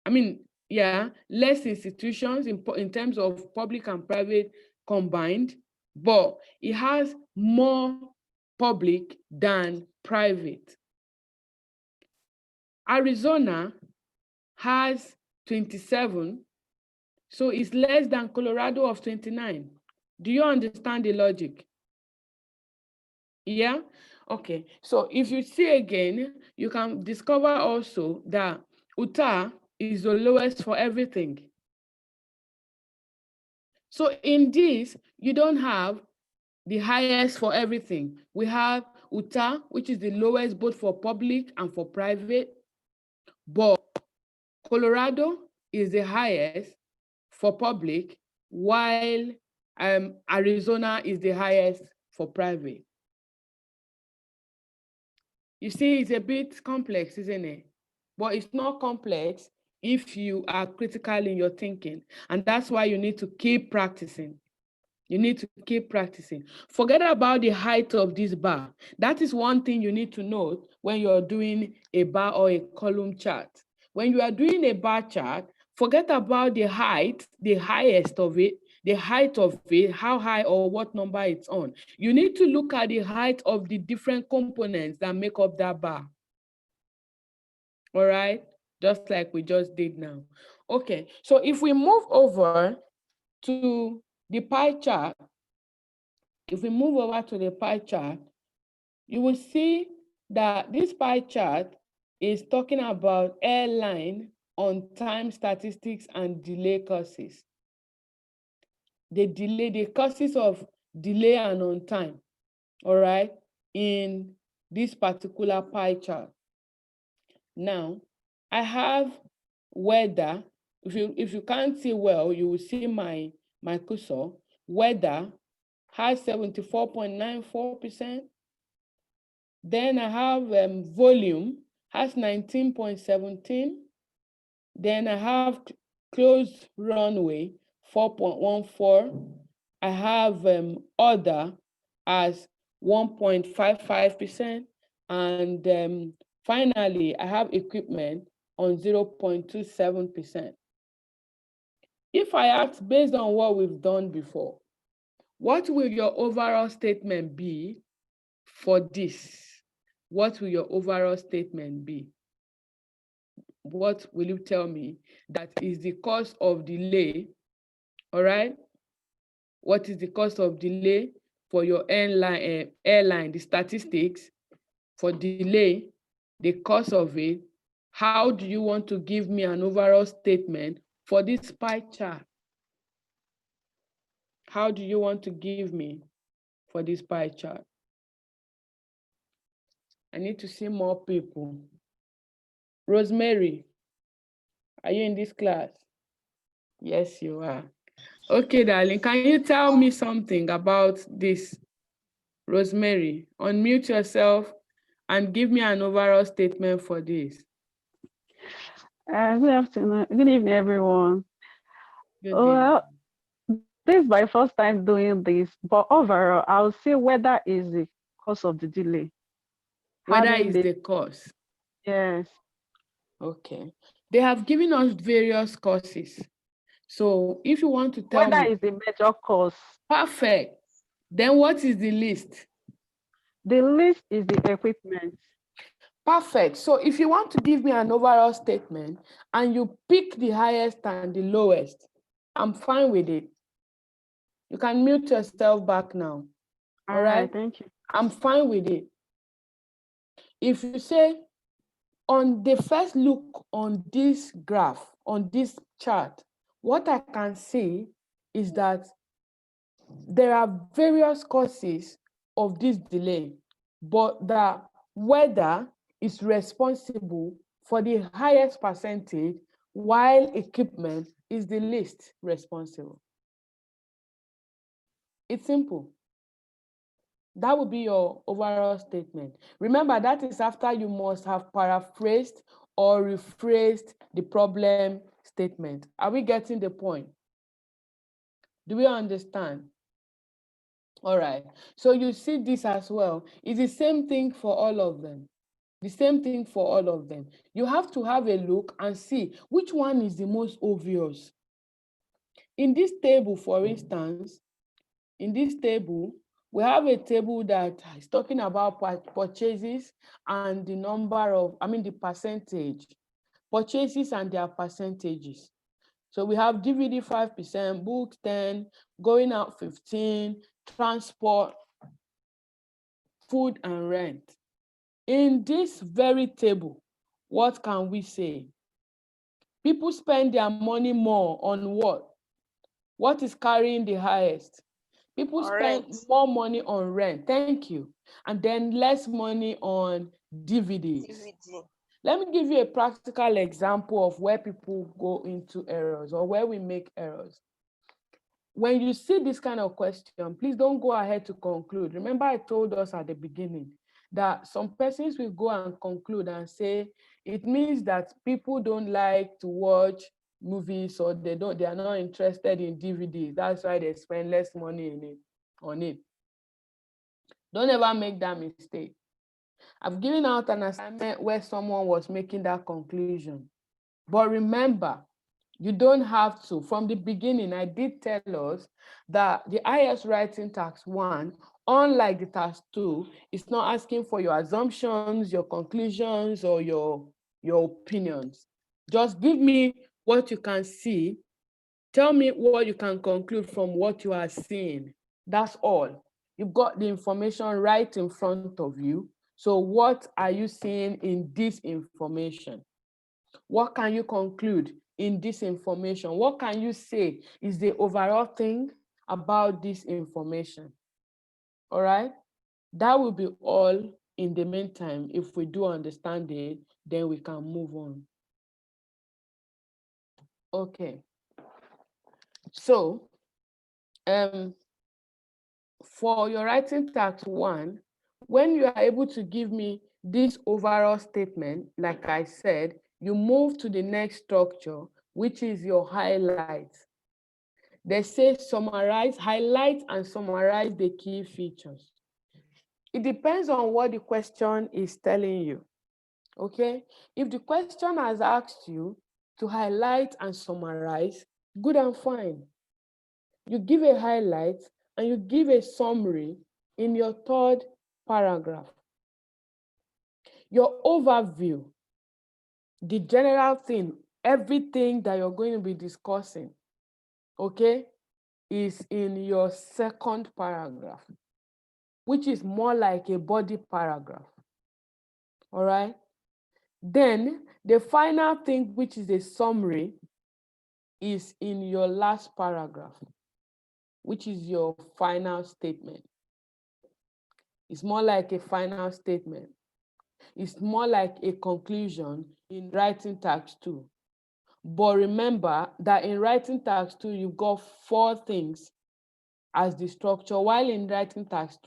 less institutions in terms of public and private combined, but it has more public than private. Arizona has 27, so it's less than Colorado of 29. Do you understand the logic? Yeah? Okay, so if you see again, you can discover also that Utah is the lowest for everything. So in this, you don't have the highest for everything. We have Utah, which is the lowest both for public and for private, but Colorado is the highest for public, while Arizona is the highest for private. You see, it's a bit complex, isn't it? But it's not complex if you are critical in your thinking. And that's why you need to keep practicing. You need to keep practicing. Forget about the height of this bar. That is one thing you need to note when you're doing a bar or a column chart. When you are doing a bar chart, forget about the height, the highest of it, the height of it, how high or what number it's on. You need to look at the height of the different components that make up that bar. All right, just like we just did now. Okay, so if we move over to the pie chart, if we move over to the pie chart, you will see that this pie chart is talking about airline on-time statistics and delay causes. The causes of delay and on time, all right, in this particular pie chart. Now, I have weather. If you can't see well, you will see my cursor. Weather has 74.94%. Then I have volume has 19.17. Then I have closed runway 4.14. I have other as 1.55%. And finally, I have equipment on 0.27%. If I ask, based on what we've done before, what will your overall statement be for this? What will your overall statement be? What will you tell me that is the cause of delay? All right. What is the cause of delay for your airline, the statistics for delay, the cause of it? How do you want to give me an overall statement for this pie chart? How do you want to give me for this pie chart? I need to see more people. Rosemary, are you in this class? Yes, you are. Okay, darling, can you tell me something about this? Rosemary, unmute yourself and give me an overall statement for this. Good afternoon. Good evening, everyone. Good Well, this is my first time doing this, but overall, I'll say weather is the cause of the delay. Weather is the cause. Yes. Okay. They have given us various causes. So if you want to tell Weather me. is the major cause. Perfect. Then what is the list? The least is the equipment. Perfect. So if you want to give me an overall statement and you pick the highest and the lowest, I'm fine with it. You can mute yourself back now. All right, thank you. I'm fine with it. If you say, on the first look on this graph, on this chart, what I can see is that there are various causes of this delay, but the weather is responsible for the highest percentage, while equipment is the least responsible. It's simple. That would be your overall statement. Remember, that is after you must have paraphrased or rephrased the problem statement. Are we getting the point? Do we understand? All right. So you see this as well. It's the same thing for all of them. The same thing for all of them. You have to have a look and see which one is the most obvious. In this table, for instance, in this table, we have a table that is talking about purchases and the number of, the percentage, purchases and their percentages. So we have DVD 5%, books 10, going out 15, transport, food and rent. In this very table, what can we say? People spend their money more on what? What is carrying the highest? People spend more money on rent. Thank you. And then less money on DVDs. DVD. Let me give you a practical example of where people go into errors or where we make errors. When you see this kind of question, please don't go ahead to conclude. Remember, I told us at the beginning that some persons will go and conclude and say, it means that people don't like to watch movies, or they are not interested in DVDs. That's why they spend less money on it. Don't ever make that mistake. I've given out an assignment where someone was making that conclusion. But remember, you don't have to. From the beginning, I did tell us that the IELTS writing task 1, unlike the task 2, is not asking for your assumptions, your conclusions, or your opinions. Just give me what you can see. Tell me what you can conclude from what you are seeing. That's all. You've got the information right in front of you. So what are you seeing in this information? What can you conclude in this information? What can you say is the overall thing about this information? All right? That will be all in the meantime. If we do understand it, then we can move on. Okay. So, for your writing task 1, when you are able to give me this overall statement, like I said, you move to the next structure, which is your highlights. They say summarize, highlight and summarize the key features. It depends on what the question is telling you, okay? If the question has asked you to highlight and summarize, good and fine. You give a highlight and you give a summary in your 3rd paragraph. Your overview, the general thing, everything that you're going to be discussing, okay, is in your 2nd paragraph, which is more like a body paragraph. All right? Then the final thing, which is a summary, is in your last paragraph, which is your final statement. It's more like a final statement. It's more like a conclusion in writing task 2. But remember that in writing task 2, you've got 4 things as the structure, while in writing task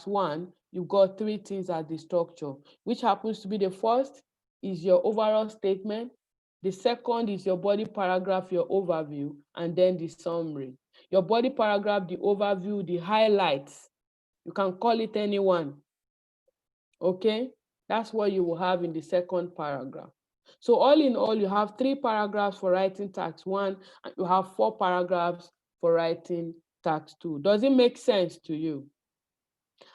1, you've got 3 things as the structure, which happens to be the first is your overall statement, the second is your body paragraph, your overview, and then the summary. Your body paragraph, the overview, the highlights, you can call it anyone, okay? That's what you will have in the 2nd paragraph. So all in all, you have 3 paragraphs for writing task 1, and you have 4 paragraphs for writing task 2. Does it make sense to you?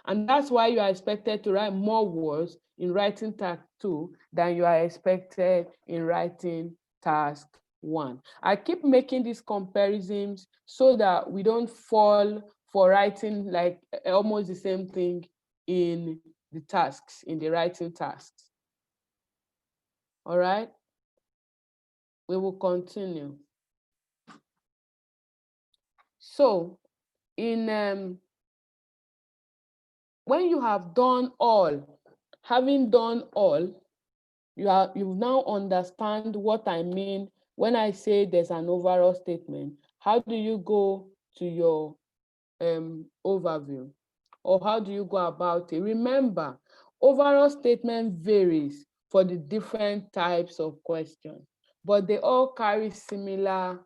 And that's why you are expected to write more words in writing task 2 than you are expected in writing task 1. I keep making these comparisons so that we don't fall for writing like almost the same thing in the tasks, in the writing tasks. All right, we will continue. So in when you have done all, having done all, you now understand what I mean when I say there's an overall statement. How do you go to your overview, or how do you go about it? Remember, overall statement varies for the different types of questions, but they all carry similar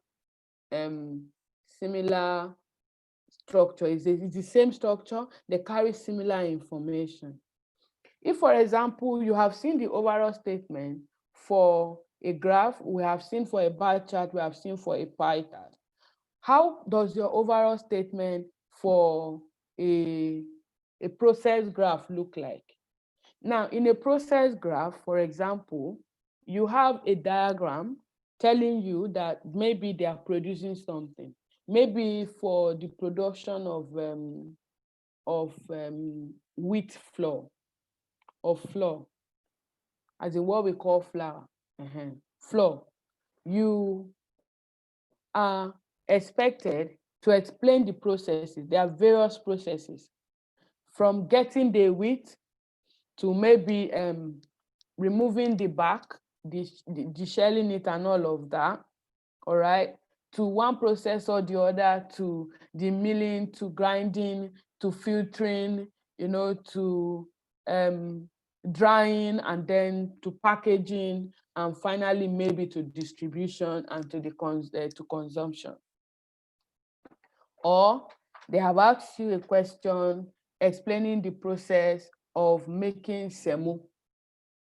structure. It's the same structure. They carry similar information. If, for example, you have seen the overall statement for a graph, we have seen for a bar chart, we have seen for a pie chart. How does your overall statement for a process graph look like? Now, in a process graph, for example, you have a diagram telling you that maybe they are producing something. Maybe for the production of wheat flour, or flour, as in what we call flour, flour. You are expected to explain the processes. There are various processes, from getting the wheat to maybe removing the back, the shelling it and all of that, all right, to one process or the other, to the milling, to grinding, to filtering, to drying, and then to packaging, and finally maybe to distribution and to to consumption. Or they have asked you a question explaining the process of making semo.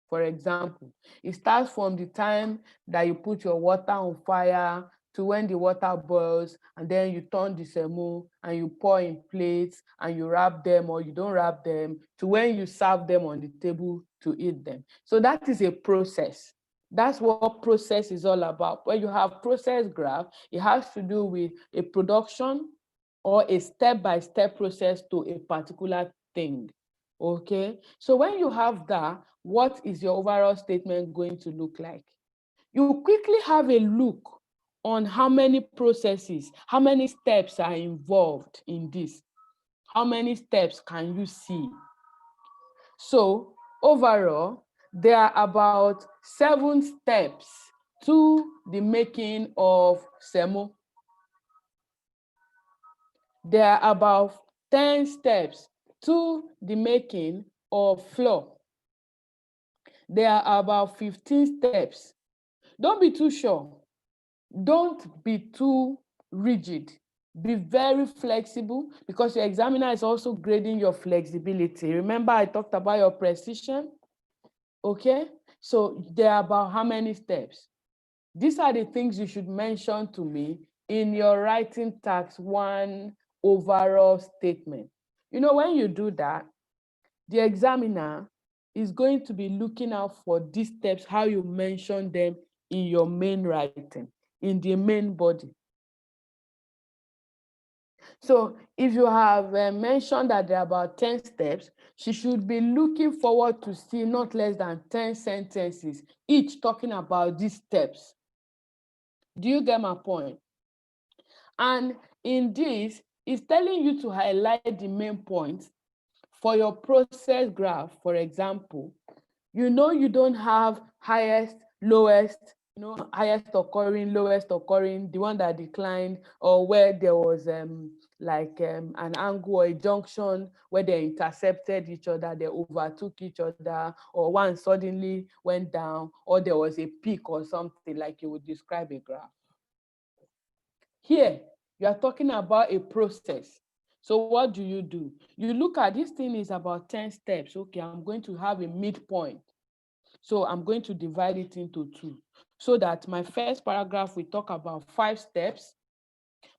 For example, it starts from the time that you put your water on fire to when the water boils, and then you turn the semo and you pour in plates and you wrap them or you don't wrap them, to when you serve them on the table to eat them. So that is a process. That's what process is all about. When you have process graph, it has to do with a production or a step-by-step process to a particular thing. Okay, so when you have that, what is your overall statement going to look like? You quickly have a look on how many processes, how many steps are involved in this. How many steps can you see? So overall, there are about 7 steps to the making of semo. There are about 10 steps to the making of flour. There are about 15 steps. Don't be too sure. Don't be too rigid. Be very flexible, because your examiner is also grading your flexibility. Remember, I talked about your precision. Okay, so there are about how many steps? These are the things you should mention to me in your writing task 1 overall statement. When you do that, the examiner is going to be looking out for these steps, how you mention them in your main writing, in the main body. So if you have mentioned that there are about 10 steps, she should be looking forward to see not less than 10 sentences, each talking about these steps. Do you get my point? And in this, it's telling you to highlight the main points. For your process graph, for example, you don't have highest, lowest, highest occurring, lowest occurring, the one that declined, or where there was an angle or a junction where they intercepted each other, they overtook each other, or one suddenly went down, or there was a peak or something, like you would describe a graph. Here, you are talking about a process. So what do? You look at this thing is about 10 steps. Okay, I'm going to have a midpoint. So I'm going to divide it into 2. So that my first paragraph, we talk about 5 steps.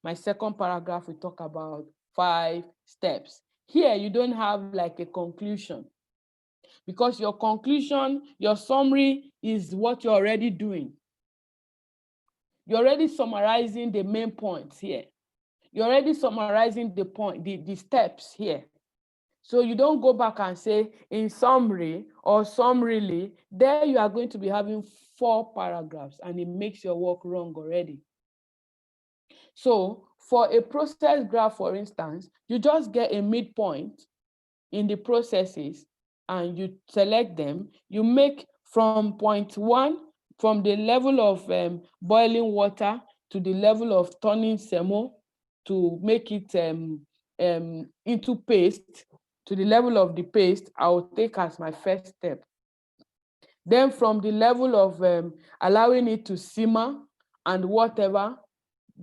My second paragraph, we talk about 5 steps. Here, you don't have like a conclusion, because your conclusion, your summary is what you're already doing. You're already summarizing the main points here. You're already summarizing the point, the steps here. So you don't go back and say in summary or summarily, there you are going to be having 4 paragraphs and it makes your work wrong already. So for a process graph, for instance, you just get a midpoint in the processes and you select them. You make from point 1, from the level of boiling water to the level of turning semo to make it into paste, to the level of the paste, I will take as my first step. Then from the level of allowing it to simmer and whatever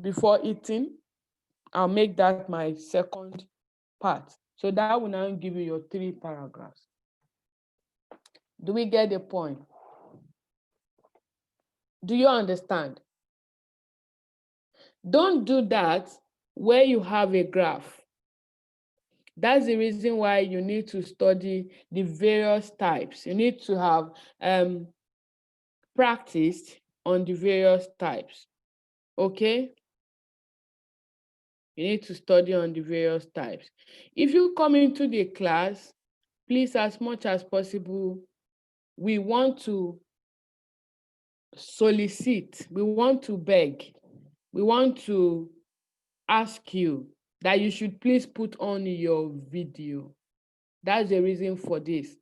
before eating, I'll make that my second part. So that will now give you your 3 paragraphs. Do we get the point? Do you understand? Don't do that where you have a graph. That's the reason why you need to study the various types. You need to have practiced on the various types. Okay? You need to study on the various types. If you come into the class, please, as much as possible, we want to solicit, we want to beg, we want to ask you that you should please put on your video. That's the reason for this.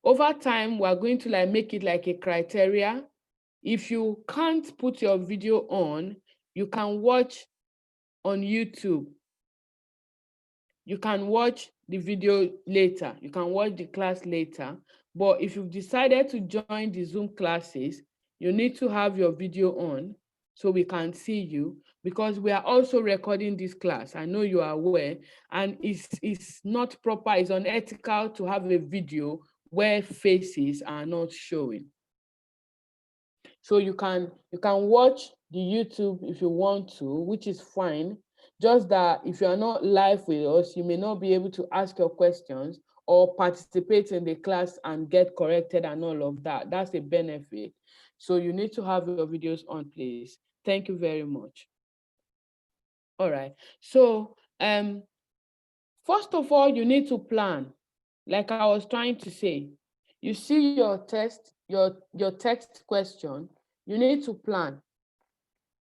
Over time, we're going to make it like a criteria. If you can't put your video on, you can watch on YouTube. You can watch the video later. You can watch the class later. But if you've decided to join the Zoom classes, you need to have your video on so we can see you, because we are also recording this class. I know you are aware, and it's not proper, it's unethical to have a video where faces are not showing. So you can watch the YouTube if you want to, which is fine. Just that if you are not live with us, you may not be able to ask your questions or participate in the class and get corrected and all of that. That's a benefit. So you need to have your videos on, please. Thank you very much. All right. So first of all, you need to plan. Like I was trying to say, you see your text, your text question, you need to plan.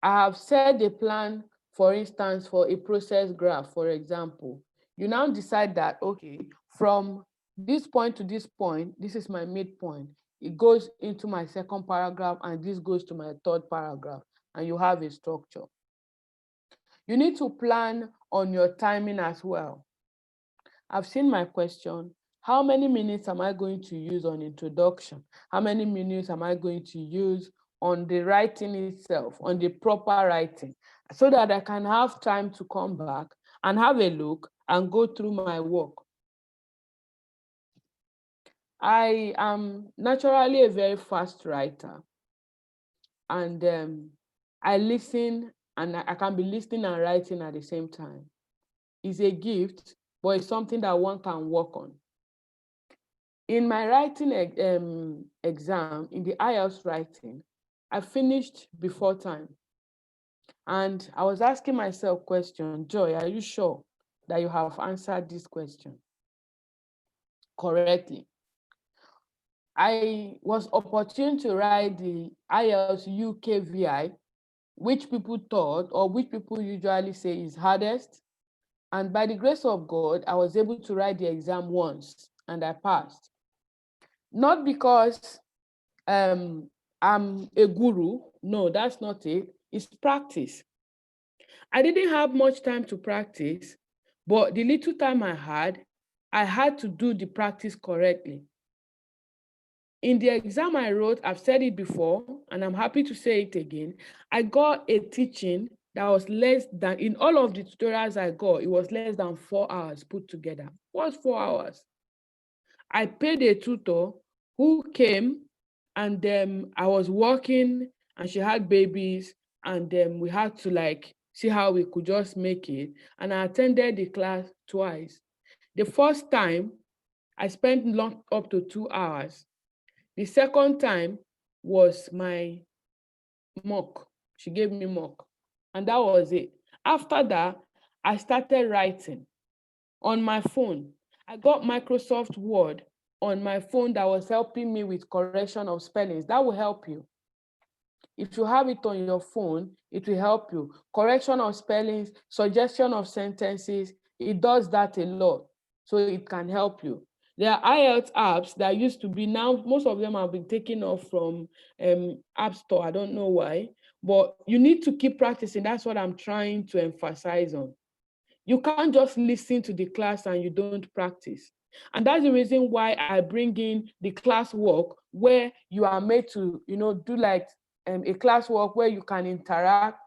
I have set a plan, for instance, for a process graph, for example. You now decide that, okay, from this point to this point, this is my midpoint. It goes into my second paragraph, and this goes to my third paragraph, and you have a structure. You need to plan on your timing as well. I've seen my question. How many minutes am I going to use on introduction? How many minutes am I going to use on the writing itself, on the proper writing, so that I can have time to come back and have a look and go through my work? I am naturally a very fast writer, and I listen, and I can be listening and writing at the same time. It's a gift, but it's something that one can work on. In my writing exam, in the IELTS writing, I finished before time. And I was asking myself question, Joy, are you sure that you have answered this question correctly? I was opportune to write the IELTS UKVI, which people thought, or which people usually say is hardest. And by the grace of God, I was able to write the exam once and I passed. Not because I'm a guru. No, that's not it. It's practice. I didn't have much time to practice, but the little time I had to do the practice correctly. In the exam I wrote, I've said it before, and I'm happy to say it again, I got a teaching that was less than, in all of the tutorials I got, it was less than 4 hours put together. What's 4 hours? I paid a tutor who came, and then I was working and she had babies, and then we had to see how we could just make it. And I attended the class twice. The first time I spent up to 2 hours. The second time was my mock. She gave me mock. And that was it. After that, I started writing on my phone. I got Microsoft Word on my phone that was helping me with correction of spellings. That will help you. If you have it on your phone, it will help you. Correction of spellings, suggestion of sentences, it does that a lot. So it can help you. There are IELTS apps that used to be, now most of them have been taken off from App Store. I don't know why, but you need to keep practicing. That's what I'm trying to emphasize on. You can't just listen to the class and you don't practice. And that's the reason why I bring in the class work where you are made to, do like a class work where you can interact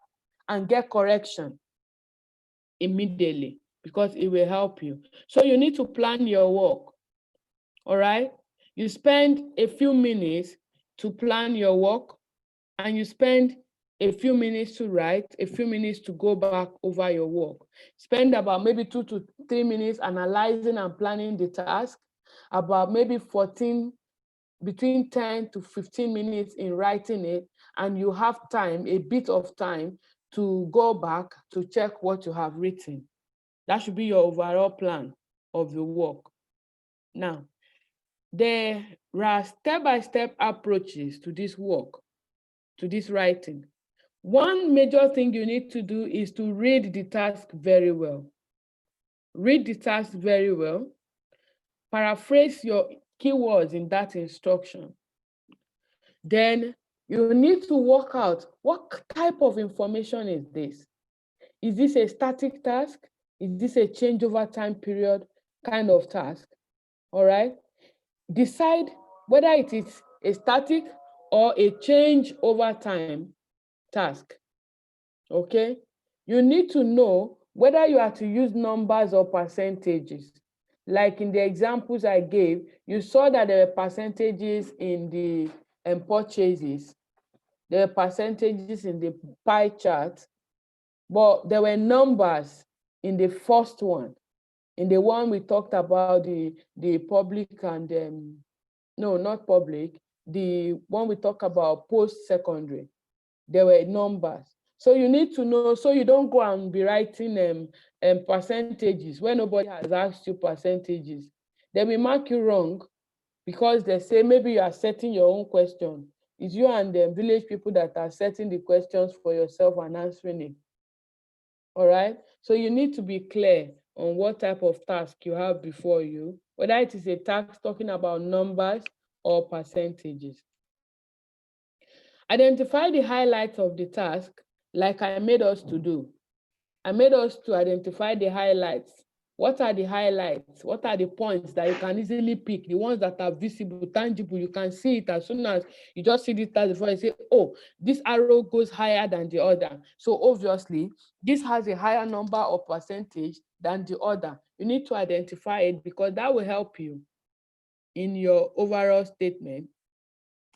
and get correction immediately because it will help you. So you need to plan your work, all right? You spend a few minutes to plan your work and you spend a few minutes to write, a few minutes to go back over your work. Spend about maybe 2 to 3 minutes analyzing and planning the task, about maybe between 10 to 15 minutes in writing it, and you have time, a bit of time, to go back to check what you have written. That should be your overall plan of the work. Now, there are step-by-step approaches to this work, to this writing. One major thing you need to do is to read the task very well. Read the task very well. Paraphrase your keywords in that instruction. Then you need to work out what type of information is this. Is this a static task? Is this a change over time period kind of task? All right. Decide whether it is a static or a change over time task. Okay. You need to know whether you are to use numbers or percentages. Like in the examples I gave, you saw that there were percentages in the purchases. There were percentages in the pie chart, but there were numbers in the first one. In the one we talked about, the public and, no, not public, the one we talk about post-secondary, there were numbers. So you need to know, so you don't go and be writing percentages when nobody has asked you percentages. They will mark you wrong because they say maybe you are setting your own question. It's you and the village people that are setting the questions for yourself and answering it. All right. So you need to be clear on what type of task you have before you, whether it is a task talking about numbers or percentages. Identify the highlights of the task like I made us to do. I made us to identify the highlights. What are the highlights? What are the points that you can easily pick? The ones that are visible, tangible, you can see it as soon as you just see this task before you say, oh, this arrow goes higher than the other. So obviously, this has a higher number or percentage than the other. You need to identify it because that will help you in your overall statement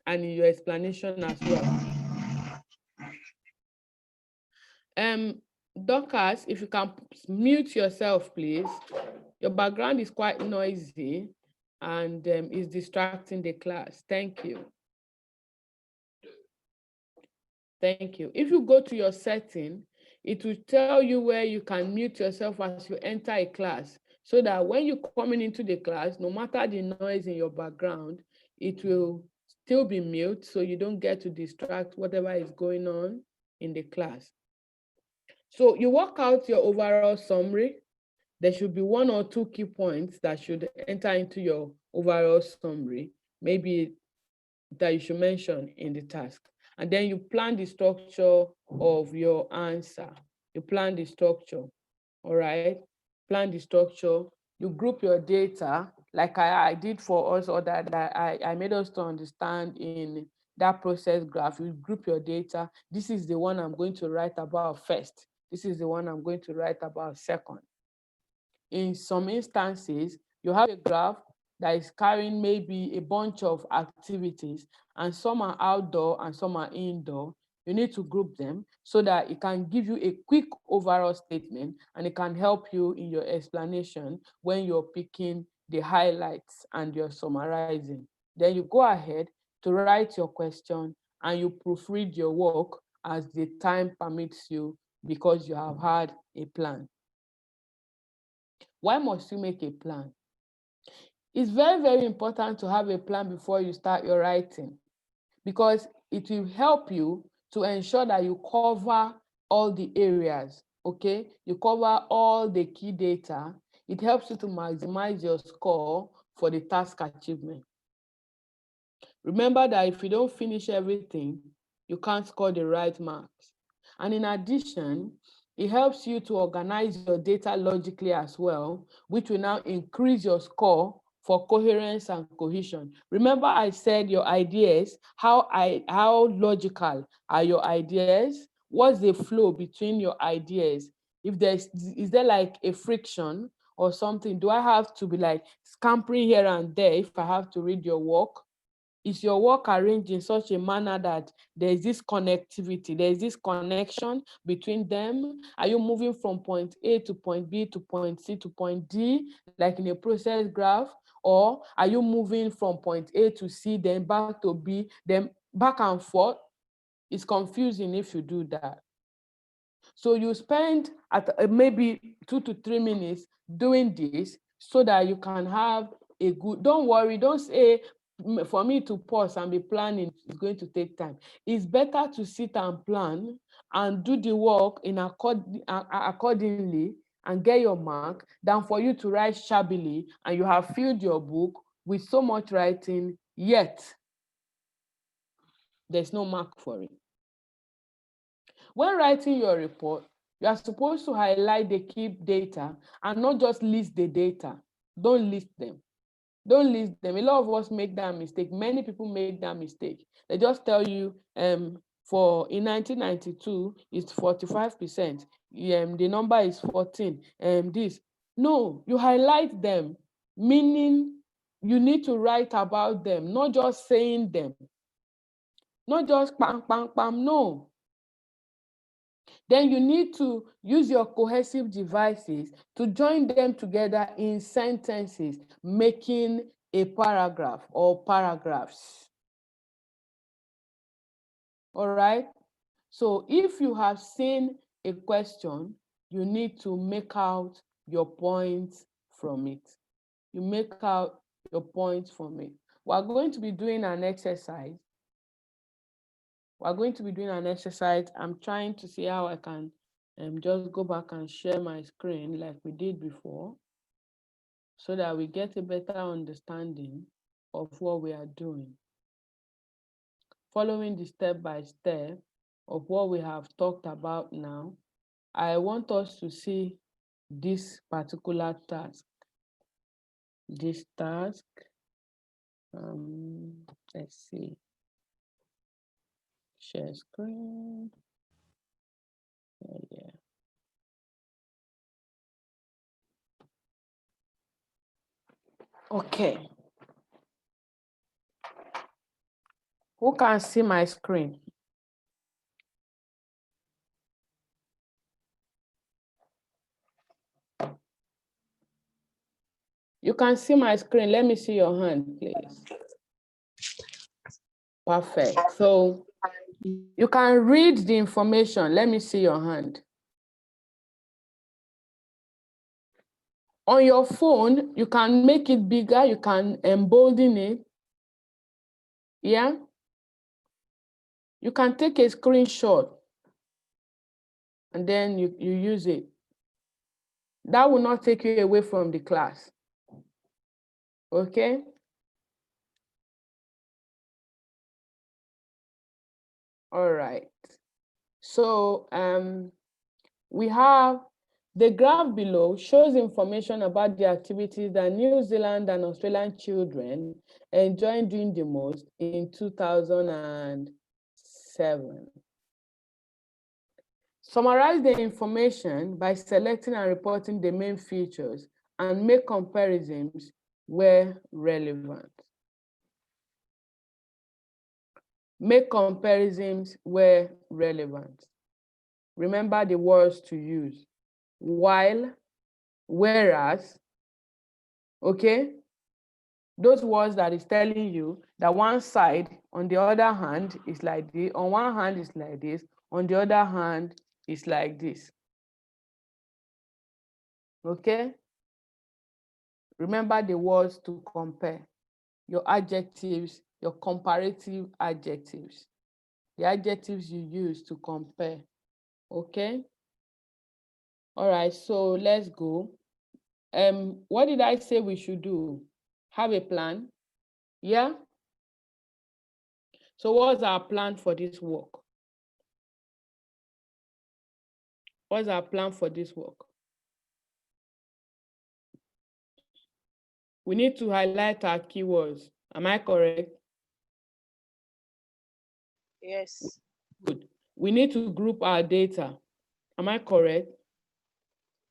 and in your explanation as well. Dorcas, if you can mute yourself, please. Your background is quite noisy and is distracting the class. Thank you. Thank you. If you go to your setting, it will tell you where you can mute yourself as you enter a class, so that when you're coming into the class, no matter the noise in your background, it will still be mute so you don't get to distract whatever is going on in the class. So you work out your overall summary. There should be 1 or 2 key points that should enter into your overall summary, maybe that you should mention in the task. And then you plan the structure of your answer. You plan the structure, all right? Plan the structure. You group your data, like I did for us, or that I made us to understand in that process graph. You group your data. This is the one I'm going to write about first. This is the one I'm going to write about second. In some instances, you have a graph that is carrying maybe a bunch of activities, and some are outdoor and some are indoor. You need to group them so that it can give you a quick overall statement and it can help you in your explanation when you're picking the highlights and you're summarizing. Then you go ahead to write your question and you proofread your work as the time permits you because you have had a plan. Why must you make a plan? It's very, very important to have a plan before you start your writing, because it will help you to ensure that you cover all the areas, okay? You cover all the key data. It helps you to maximize your score for the task achievement. Remember that if you don't finish everything, you can't score the right marks. And in addition, it helps you to organize your data logically as well, which will now increase your score for coherence and cohesion. Remember I said your ideas, how logical are your ideas? What's the flow between your ideas? Is there like a friction or something? Do I have to be like scampering here and there if I have to read your work? Is your work arranged in such a manner that there's this connectivity, there's this connection between them? Are you moving from point A to point B to point C to point D, like in a process graph? Or are you moving from point A to C, then back to B, then back and forth? It's confusing if you do that. So you spend at maybe 2 to 3 minutes doing this so that you can have a good, don't worry, don't say, for me to pause and be planning is going to take time. It's better to sit and plan and do the work in accordingly and get your mark than for you to write shabbily and you have filled your book with so much writing, yet there's no mark for it. When writing your report, you are supposed to highlight the key data and not just list the data. Don't list them. Don't list them. A lot of us make that mistake. Many people make that mistake. They just tell you for in 1992 it's 45%. The number is 14. This. No, you highlight them, meaning you need to write about them, not just saying them. Not just pam, pam, pam, no. Then you need to use your cohesive devices to join them together in sentences, making a paragraph or paragraphs. All right? So if you have seen a question, you need to make out your points from it. You make out your points from it. We're going to be doing an exercise. I'm trying to see how I can just go back and share my screen like we did before, so that we get a better understanding of what we are doing. Following the step by step of what we have talked about now, I want us to see this particular task. This task, let's see, share screen. Yeah. Okay. Who can see my screen? You can see my screen. Let me see your hand, please. Perfect. So you can read the information. Let me see your hand. On your phone, you can make it bigger. You can embolden it. Yeah. You can take a screenshot and then you use it. That will not take you away from the class. Okay? All right. So we have the graph below shows information about the activities that New Zealand and Australian children enjoyed doing the most in 2007. Summarize the information by selecting and reporting the main features and make comparisons where relevant. Make comparisons where relevant. Remember the words to use: while, whereas, okay? Those words that is telling you that one side, on the other hand, is like this, on one hand is like this, On the other hand, it's like this. Okay? Remember the words to compare. Your adjectives, your comparative adjectives. The adjectives you use to compare. Okay? All right, so let's go. What did I say we should do? Have a plan? Yeah? So what's our plan for this work? What's our plan for this work? We need to highlight our keywords. Am I correct? Yes. Good. We need to group our data. Am I correct?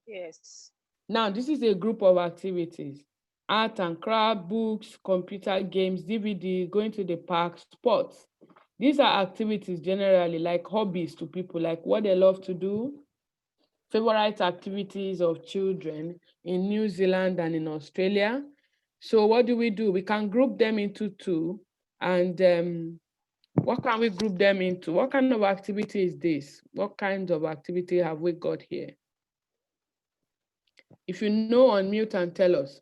Yes. Now, this is a group of activities. Art and craft, books, computer games, DVD, going to the park, sports. These are activities generally like hobbies to people, like what they love to do, favorite activities of children in New Zealand and in Australia. So what do? We can group them into two. And what can we group them into? What kind of activity is this? What kind of activity have we got here? If you know, unmute and tell us.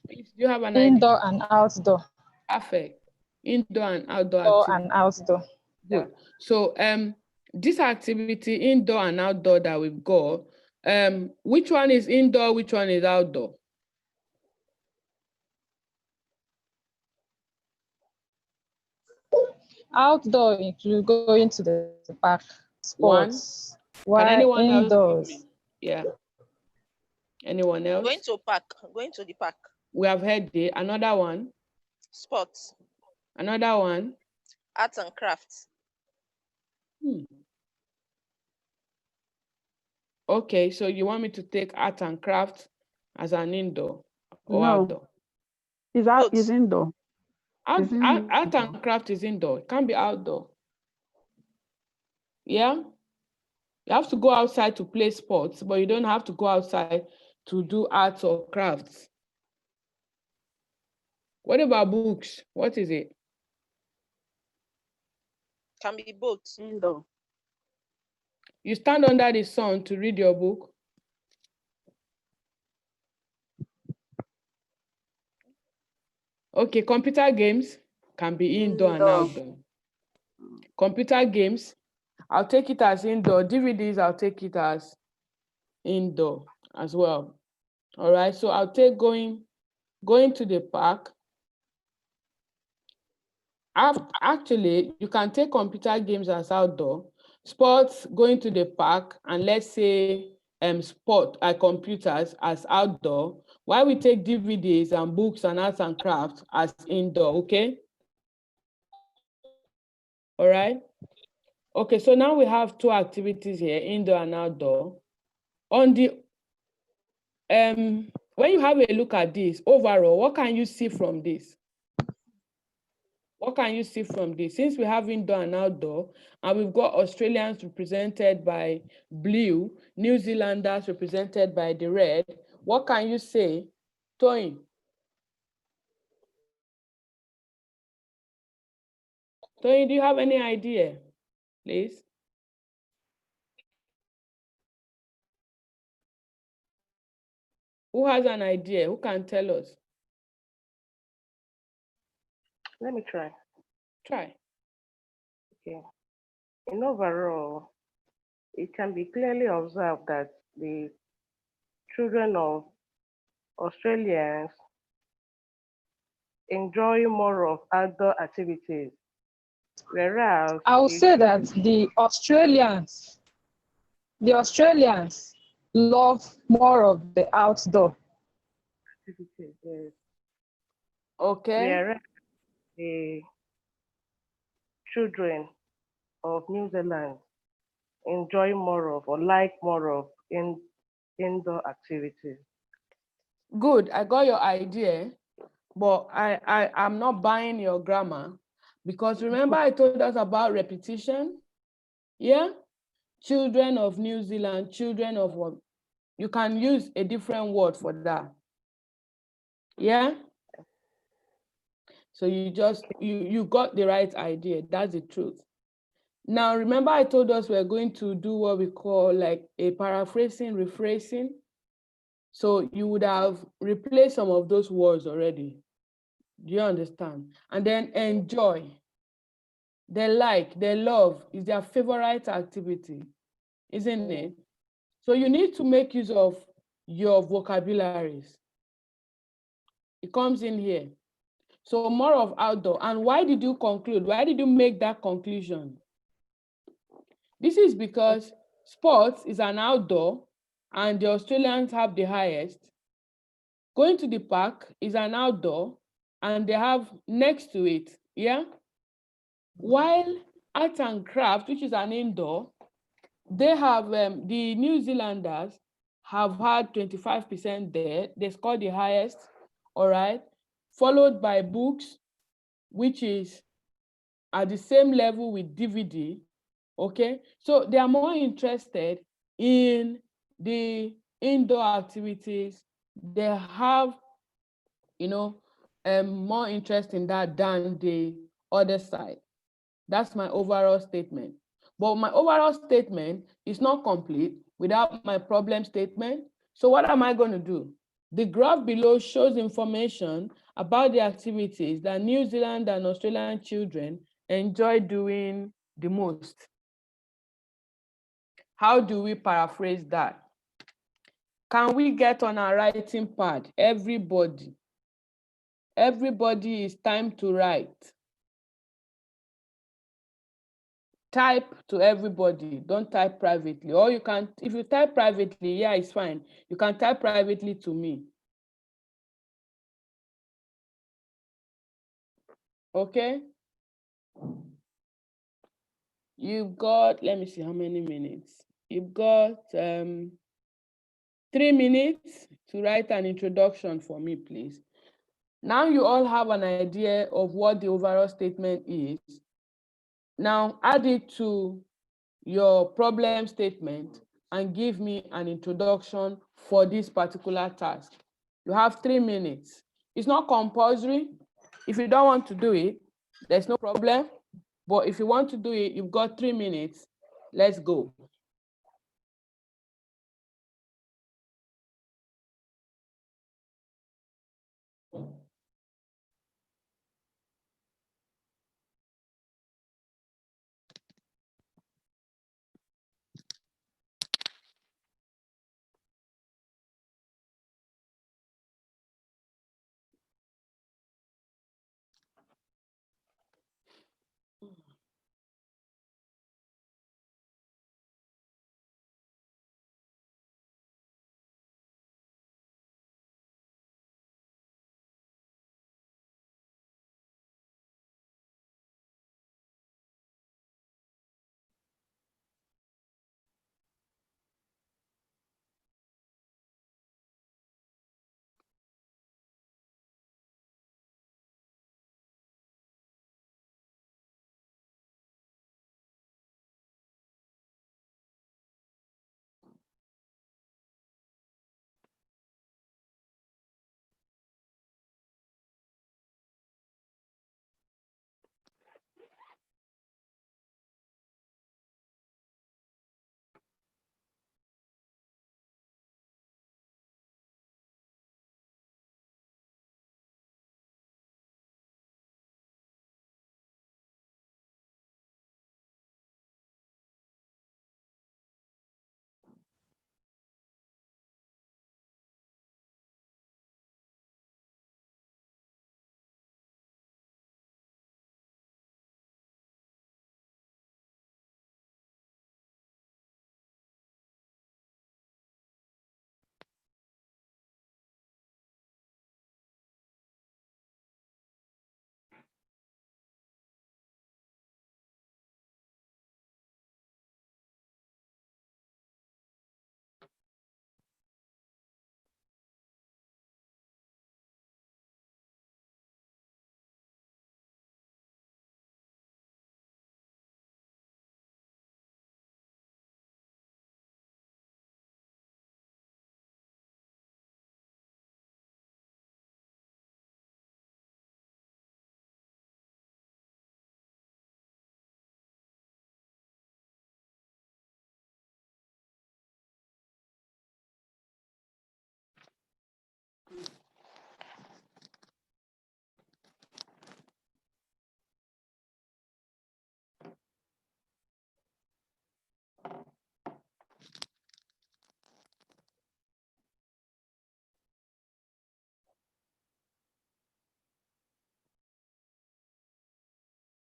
If you have an Indoor idea. and outdoor. Perfect. Indoor and outdoor Indoor activity. and outdoor. Good. So this activity, indoor and outdoor that we've got, which one is indoor, which one is outdoor? Outdoor include going to the park, One. sports. Can While anyone else give indoors, me? Yeah. Anyone else? Going to park. Going to the park. We have heard it. Another one. Sports. Another one. Arts and crafts. Okay, so you want me to take art and craft as an indoor or No. outdoor? Is indoor. Art Is and craft is indoor. It can't be outdoor. Yeah? You have to go outside to play sports, but you don't have to go outside to do arts or crafts. What about books? What is it? Can be both. Indoor. You stand under the sun to read your book. Okay, computer games can be indoor and outdoor. Computer games, I'll take it as indoor. DVDs, I'll take it as indoor as well. All right, so I'll take going to the park. Actually, you can take computer games as outdoor, sports, going to the park, and let's say computers as outdoor, while we take DVDs and books and arts and crafts as indoor, okay? All right. Okay, so now we have two activities here, indoor and outdoor. On the when you have a look at this overall, what can you see from this? What can you see from this? Since we have indoor and outdoor, and we've got Australians represented by blue, New Zealanders represented by the red, what can you say, Toyin? Toyin, do you have any idea, please? Who has an idea? Who can tell us? Let me try. Try. Okay. In overall, it can be clearly observed that the children of Australians enjoy more of outdoor activities, whereas I would say that the Australians love more of the outdoor. activities, yes, Okay. whereas the children of New Zealand enjoy more of or like more of indoor activities. Good. I got your idea, but I'm not buying your grammar, because remember I told us about repetition. Yeah. Children of New Zealand, children of what? You can use a different word for that. Yeah. So you got the right idea. That's the truth. Now, remember I told us we're going to do what we call like a paraphrasing, rephrasing. So you would have replaced some of those words already. Do you understand? And then enjoy. They like, they love is their favorite activity, isn't it? So you need to make use of your vocabularies. It comes in here. So more of outdoor. And why did you conclude? Why did you make that conclusion? This is because sports is an outdoor and the Australians have the highest. Going to the park is an outdoor and they have next to it, yeah? While art and craft, which is an indoor, they have, the New Zealanders have had 25% there. They scored the highest, all right? Followed by books, which is at the same level with DVD, okay? So they are more interested in the indoor activities. They have, more interest in that than the other side. That's my overall statement. But my overall statement is not complete without my problem statement. So what am I going to do? The graph below shows information about the activities that New Zealand and Australian children enjoy doing the most. How do we paraphrase that? Can we get on our writing pad? Everybody. Everybody, is time to write. Type to everybody, don't type privately. Or you can, if you type privately, yeah, it's fine. You can type privately to me. Okay? You've got, let me see how many minutes. You've got 3 minutes to write an introduction for me, please. Now you all have an idea of what the overall statement is. Now add it to your problem statement and give me an introduction for this particular task. You have 3 minutes. It's not compulsory. If you don't want to do it, there's no problem. But if you want to do it, you've got 3 minutes. Let's go.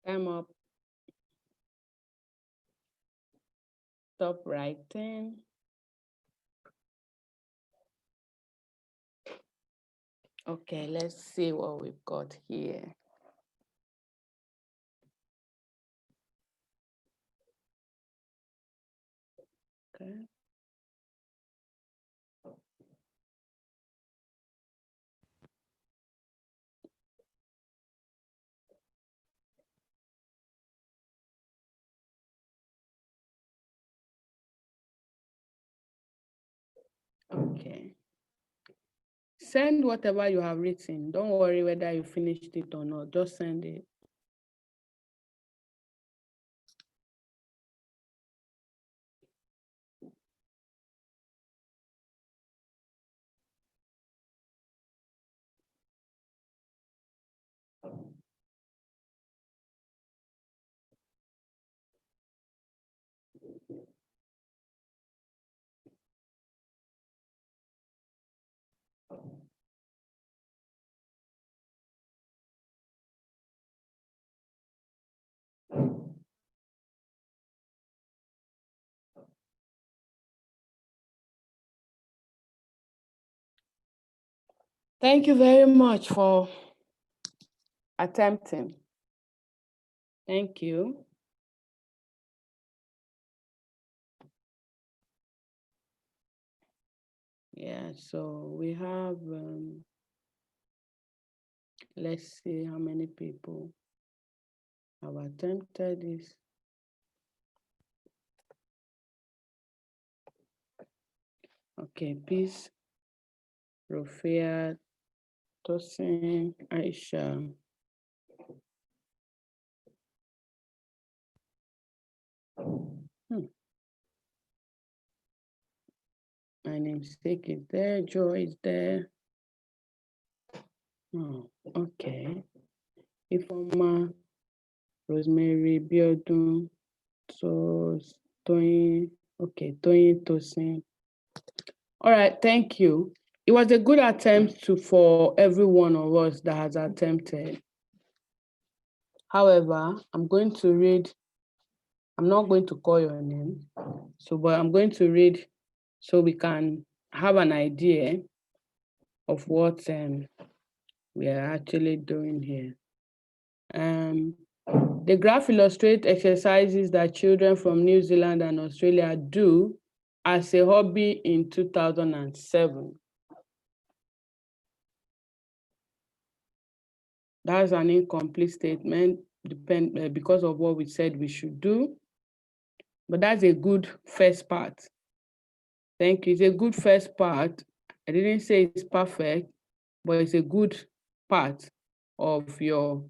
Time up. Stop writing. Okay, let's see what we've got here. Okay. Okay. Send whatever you have written. Don't worry whether you finished it or not. Just send it. Thank you very much for attempting. Thank you. Yeah, so we have, let's see how many people have attempted this. Okay, Peace, Rufia, Tosin, Aisha. My namesake is there, Joy is there. Oh, okay. Ifoma, Rosemary, Biodun, so Toyin, okay, Toyin, Tosin. All right, thank you. It was a good attempt for every one of us that has attempted. However, I'm going to read, I'm not going to call your name, but I'm going to read so we can have an idea of what we are actually doing here. The graph illustrates exercises that children from New Zealand and Australia do as a hobby in 2007. That's an incomplete statement because of what we said we should do, but that's a good first part. Thank you. It's a good first part. I didn't say it's perfect, but it's a good part of your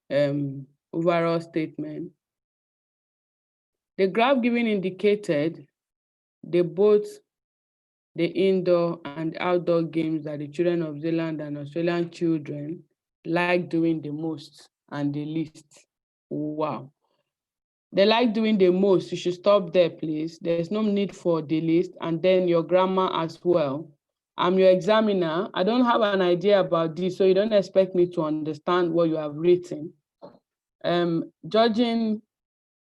overall statement. The graph given indicated both the indoor and outdoor games that the children of Zealand and Australian children like doing the most and the least. Wow. They like doing the most. You should stop there, please. There's no need for the least, and then your grammar as well. I'm your examiner. I don't have an idea about this, so you don't expect me to understand what you have written. Judging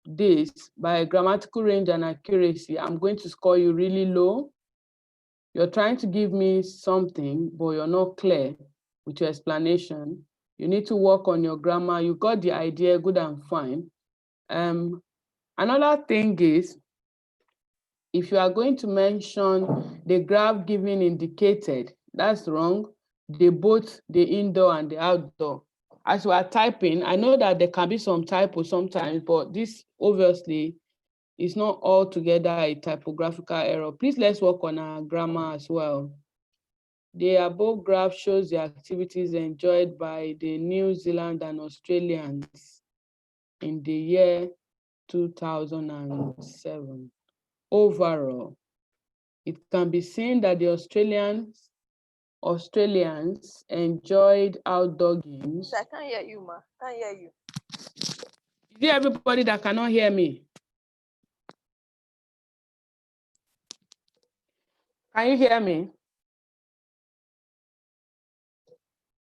this by grammatical range and accuracy, I'm going to score you really low. You're trying to give me something, but you're not clear with your explanation. You need to work on your grammar. You got the idea, good and fine. Another thing is, if you are going to mention the graph given indicated, that's wrong. They both the indoor and the outdoor. As we are typing, I know that there can be some typo sometimes, but this obviously is not altogether a typographical error. Please let's work on our grammar as well. The above graph shows the activities enjoyed by the New Zealand and Australians in the year 2007. Overall, it can be seen that the Australians enjoyed outdoor games. I can't hear you, ma. Can't hear you. Is there everybody that cannot hear me? Can you hear me?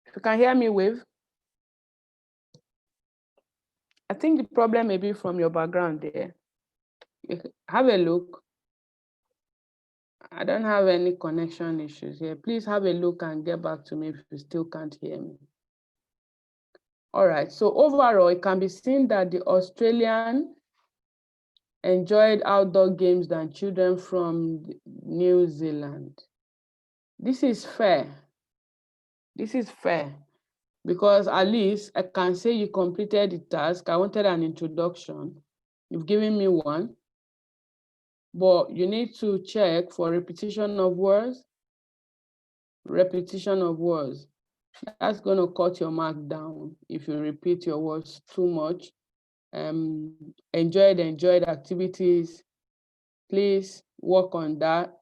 If you can hear me, wave. I think the problem may be from your background there. Have a look. I don't have any connection issues here. Please have a look and get back to me if you still can't hear me. All right, so overall, it can be seen that the Australian enjoyed outdoor games than children from New Zealand. This is fair. This is fair because at least I can say you completed the task. I wanted an introduction. You've given me one, but you need to check for repetition of words. Repetition of words. That's going to cut your mark down if you repeat your words too much. Enjoyed activities. Please work on that.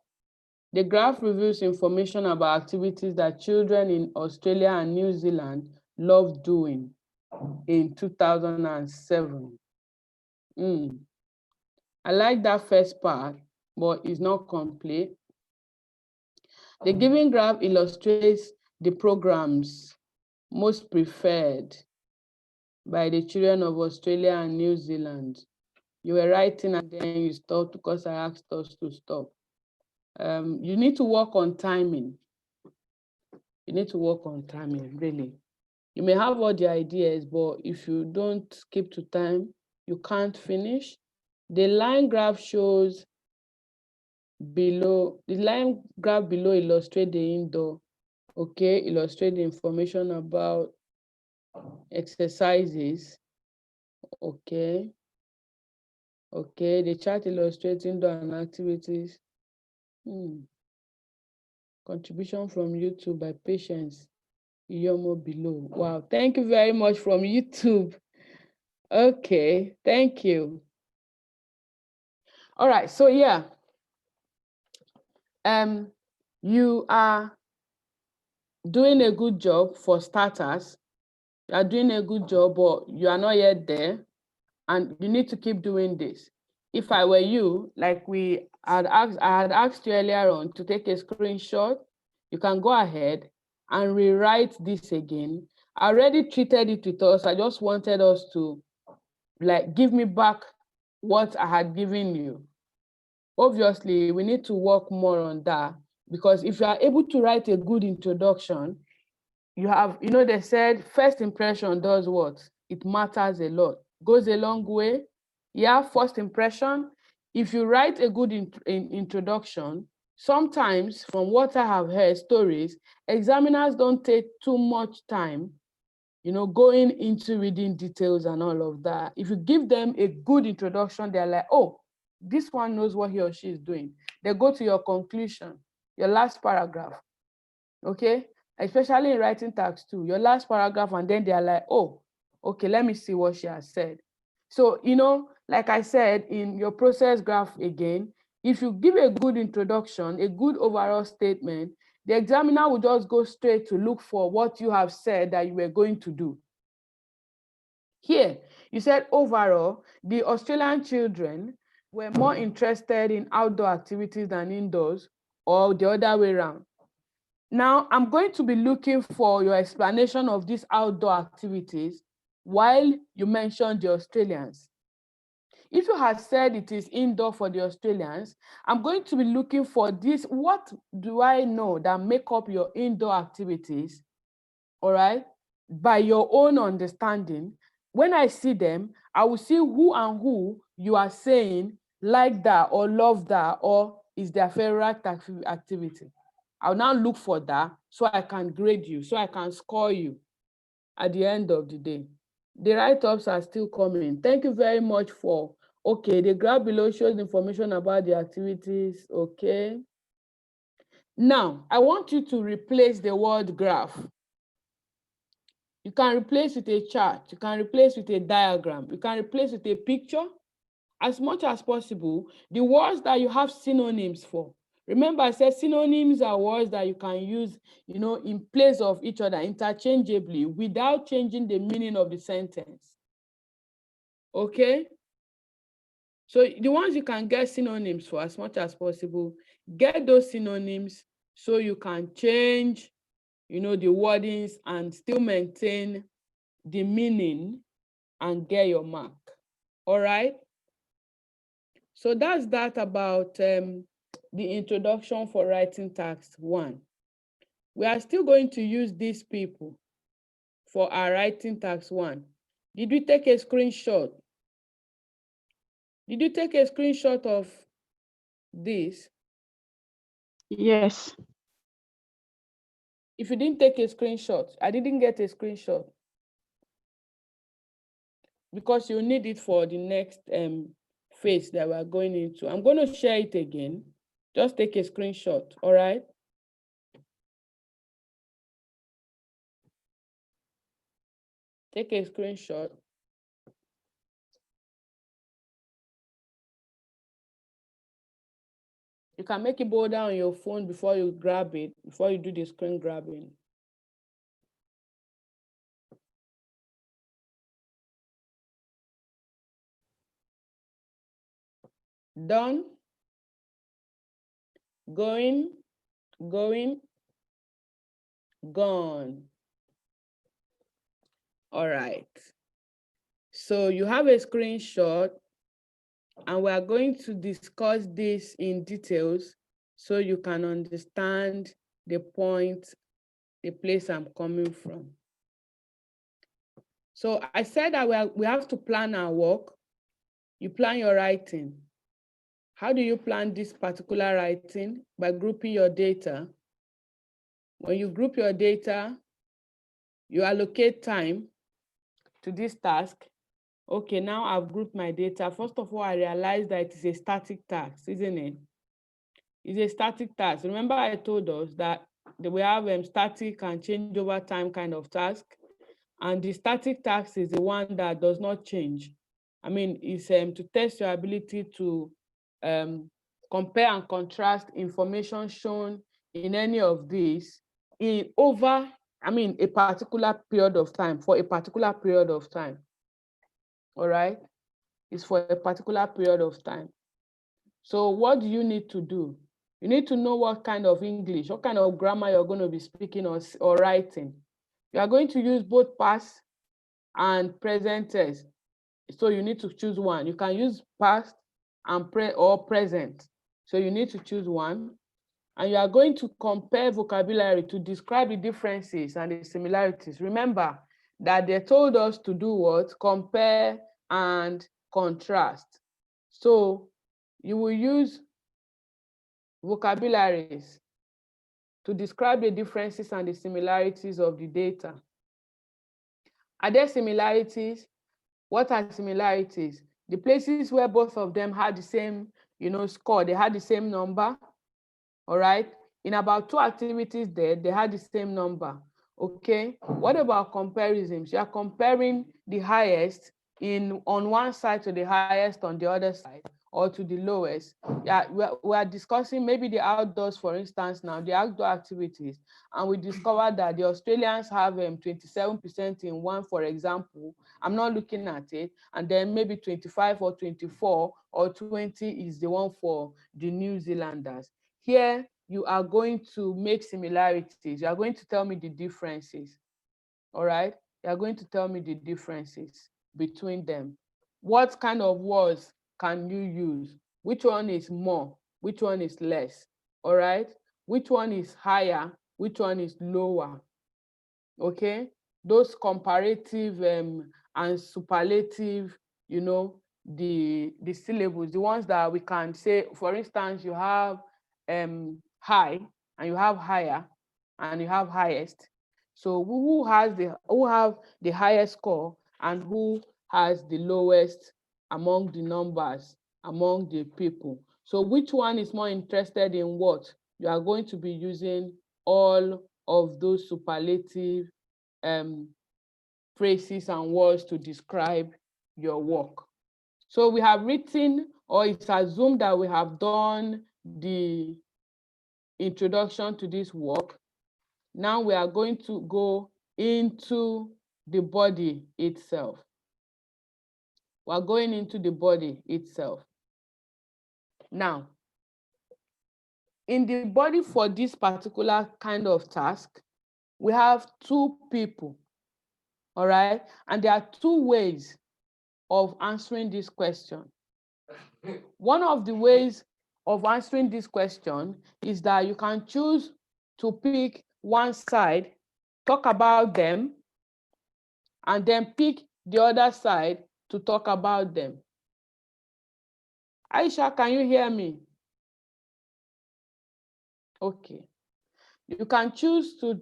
The graph reveals information about activities that children in Australia and New Zealand love doing in 2007. I like that first part, but it's not complete. The given graph illustrates the programs most preferred by the children of Australia and New Zealand. You were writing and then you stopped because I asked us to stop. You need to work on timing. You need to work on timing, really. You may have all the ideas, but if you don't keep to time, you can't finish. The line graph shows below, the line graph below illustrates the indoor, okay, illustrate the information about exercises, okay. Okay, the chart illustrates indoor and activities. Contribution from YouTube by Patience Iyomo below. Wow, thank you very much from YouTube. Okay, thank you. All right, so yeah, you are doing a good job for starters. You are doing a good job, but you are not yet there, and you need to keep doing this. If I were you, like I had asked you earlier on to take a screenshot, you can go ahead and rewrite this again. I already treated it with us. I just wanted us to give me back what I had given you. Obviously, we need to work more on that because if you are able to write a good introduction, you have, they said first impression does what? It matters a lot, goes a long way. Yeah, first impression. If you write a good introduction, sometimes from what I have heard stories, examiners don't take too much time, going into reading details and all of that. If you give them a good introduction, they're like, oh, this one knows what he or she is doing. They go to your conclusion, your last paragraph, okay? Especially in writing task 2, your last paragraph, and then they're like, oh, okay, let me see what she has said. So, like I said, in your process graph again, if you give a good introduction, a good overall statement, the examiner will just go straight to look for what you have said that you were going to do. Here, you said overall, the Australian children were more interested in outdoor activities than indoors, or the other way around. Now, I'm going to be looking for your explanation of these outdoor activities while you mentioned the Australians. If you had said it is indoor for the Australians, I'm going to be looking for this. What do I know that make up your indoor activities, all right, by your own understanding? When I see them, I will see who and who you are saying like that or love that or is their favorite activity. I'll now look for that so I can grade you, so I can score you at the end of the day. The write-ups are still coming. Thank you very much for, okay, the graph below shows information about the activities, okay. Now, I want you to replace the word graph. You can replace with a chart, you can replace with a diagram, you can replace with a picture. As much as possible, the words that you have synonyms for. Remember, I said synonyms are words that you can use, in place of each other interchangeably without changing the meaning of the sentence. Okay? So the ones you can get synonyms for as much as possible, get those synonyms so you can change, the wordings and still maintain the meaning and get your mark. All right? So that's that about the introduction for writing task 1. We are still going to use these people for our writing task 1. Did we take a screenshot? Did you take a screenshot of this? Yes. If you didn't take a screenshot, I didn't get a screenshot because you need it for the next phase that we're going into. I'm going to share it again. Just take a screenshot, all right? Take a screenshot. You can make it bolder on your phone before you grab it, before you do the screen grabbing. Done. Going, going, gone. All right. So you have a screenshot, and we are going to discuss this in details so you can understand the point, the place I'm coming from. So I said that we have to plan our work. You plan your writing. How do you plan this particular writing? By grouping your data. When you group your data, you allocate time to this task. Okay, now I've grouped my data. First of all, I realized that it is a static task, isn't it? It's a static task. Remember I told us that we have static and change over time kind of task. And the static task is the one that does not change. I mean, it's to test your ability to compare and contrast information shown in any of these in over, a particular period of time, for a particular period of time. All right? It's for a particular period of time. So what do you need to do? You need to know what kind of English, what kind of grammar you're going to be speaking or writing. You are going to use both past and present tense. So you need to choose one. You can use past and present. So you need to choose one. And you are going to compare vocabulary to describe the differences and the similarities. Remember that they told us to do what? Compare and contrast. So you will use vocabularies to describe the differences and the similarities of the data. Are there similarities? What are similarities? The places where both of them had the same, score, they had the same number, all right? In about 2 activities there, they had the same number, okay? What about comparisons? You are comparing the highest on one side to the highest on the other side, or to the lowest. Yeah, we are discussing maybe the outdoors, for instance, now, the outdoor activities, and we discovered that the Australians have 27% in one, for example. I'm not looking at it, and then maybe 25 or 24 or 20 is the one for the New Zealanders. Here, you are going to make similarities. You are going to tell me the differences, all right? You are going to tell me the differences between them. What kind of words can you use? Which one is more? Which one is less? All right? Which one is higher? Which one is lower? Okay? Those comparative and superlative, the syllables, the ones that we can say, for instance, you have high, and you have higher, and you have highest. So who have the highest score, and who has the lowest among the numbers, among the people? So which one is more interested in what? You are going to be using all of those superlative phrases and words to describe your work. So we have written, or it's assumed that we have done the introduction to this work. Now we are going to go into the body itself. We're going into the body itself. Now, in the body for this particular kind of task, we have 2 people, all right? And there are 2 ways of answering this question. One of the ways of answering this question is that you can choose to pick one side, talk about them, and then pick the other side to talk about them. Aisha, can you hear me? Okay. You can choose to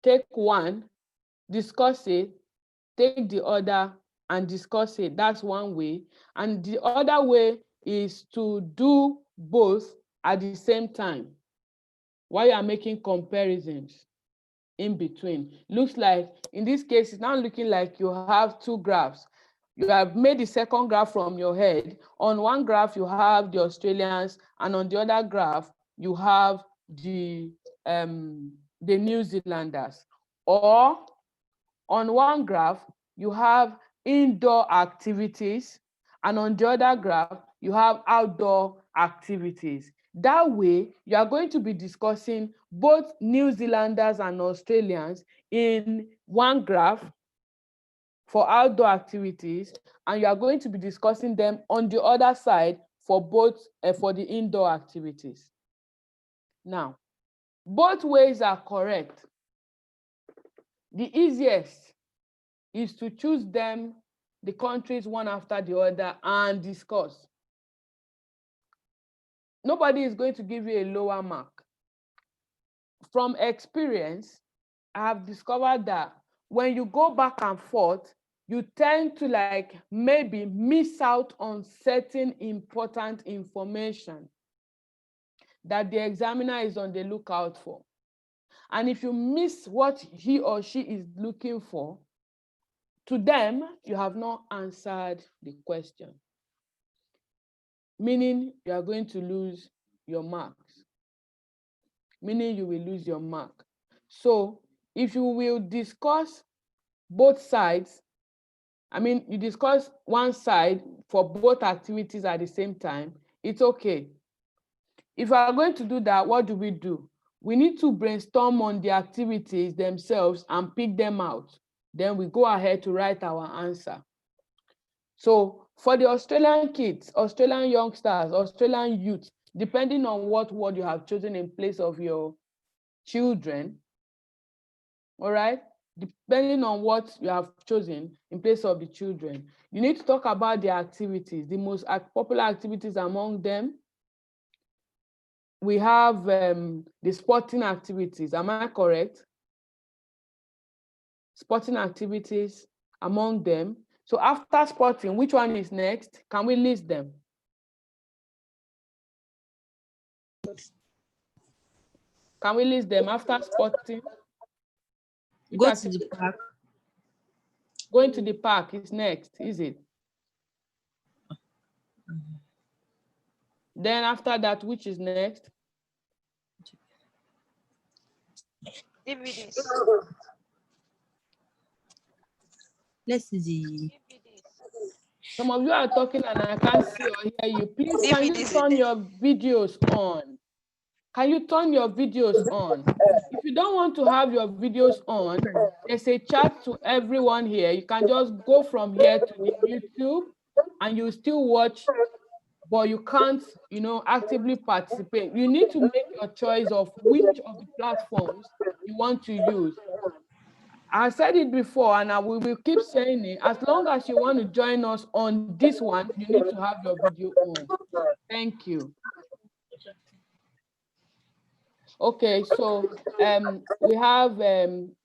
take one, discuss it, take the other, and discuss it. That's one way. And the other way is to do both at the same time while you are making comparisons in between. Looks like, in this case, it's now looking like you have two graphs. You have made the second graph from your head. On one graph, you have the Australians, and on the other graph, you have the New Zealanders. Or on one graph, you have indoor activities, and on the other graph, you have outdoor activities. That way, you are going to be discussing both New Zealanders and Australians in one graph for outdoor activities, and you are going to be discussing them on the other side for both for the indoor activities. Now, both ways are correct. The easiest is to choose them, the countries one after the other, and discuss. Nobody is going to give you a lower mark. From experience, I have discovered that when you go back and forth, you tend to maybe miss out on certain important information that the examiner is on the lookout for. And if you miss what he or she is looking for, to them, you have not answered the question, meaning you are going to lose your marks, meaning you will lose your mark. So if you will discuss both sides, you discuss one side for both activities at the same time, it's okay. If you are going to do that, what do? We need to brainstorm on the activities themselves and pick them out. Then we go ahead to write our answer. So for the Australian kids, Australian youngsters, Australian youth, depending on what word you have chosen in place of your children, all right? Depending on what you have chosen in place of the children, you need to talk about the activities, the most popular activities among them. We have the sporting activities, am I correct? Sporting activities among them. So after sporting, which one is next? Can we list them? Can we list them after sporting? Go to the park. Going to the park is next, is it? Then after that, which is next? DVDs. Let's see. Some of you are talking and I can't see or hear you. Please, can you turn your videos on? Can you turn your videos on? If you don't want to have your videos on, there's a chat to everyone here. You can just go from here to the YouTube and you still watch, but you can't, actively participate. You need to make your choice of which of the platforms you want to use. I said it before and we will keep saying it. As long as you want to join us on this one, you need to have your video on. Thank you. Okay, so we have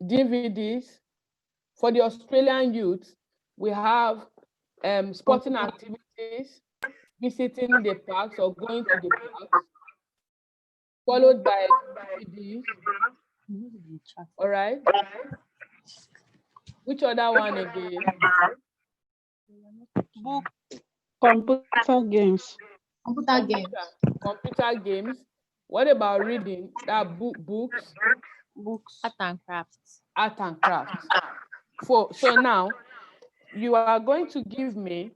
DVDs. For the Australian youth, we have sporting activities, visiting the parks or going to the parks, followed by DVDs. All right. Which other one again? Book. Computer games. Computer games. What about reading? That books. Art and crafts. Art and crafts. So now you are going to give me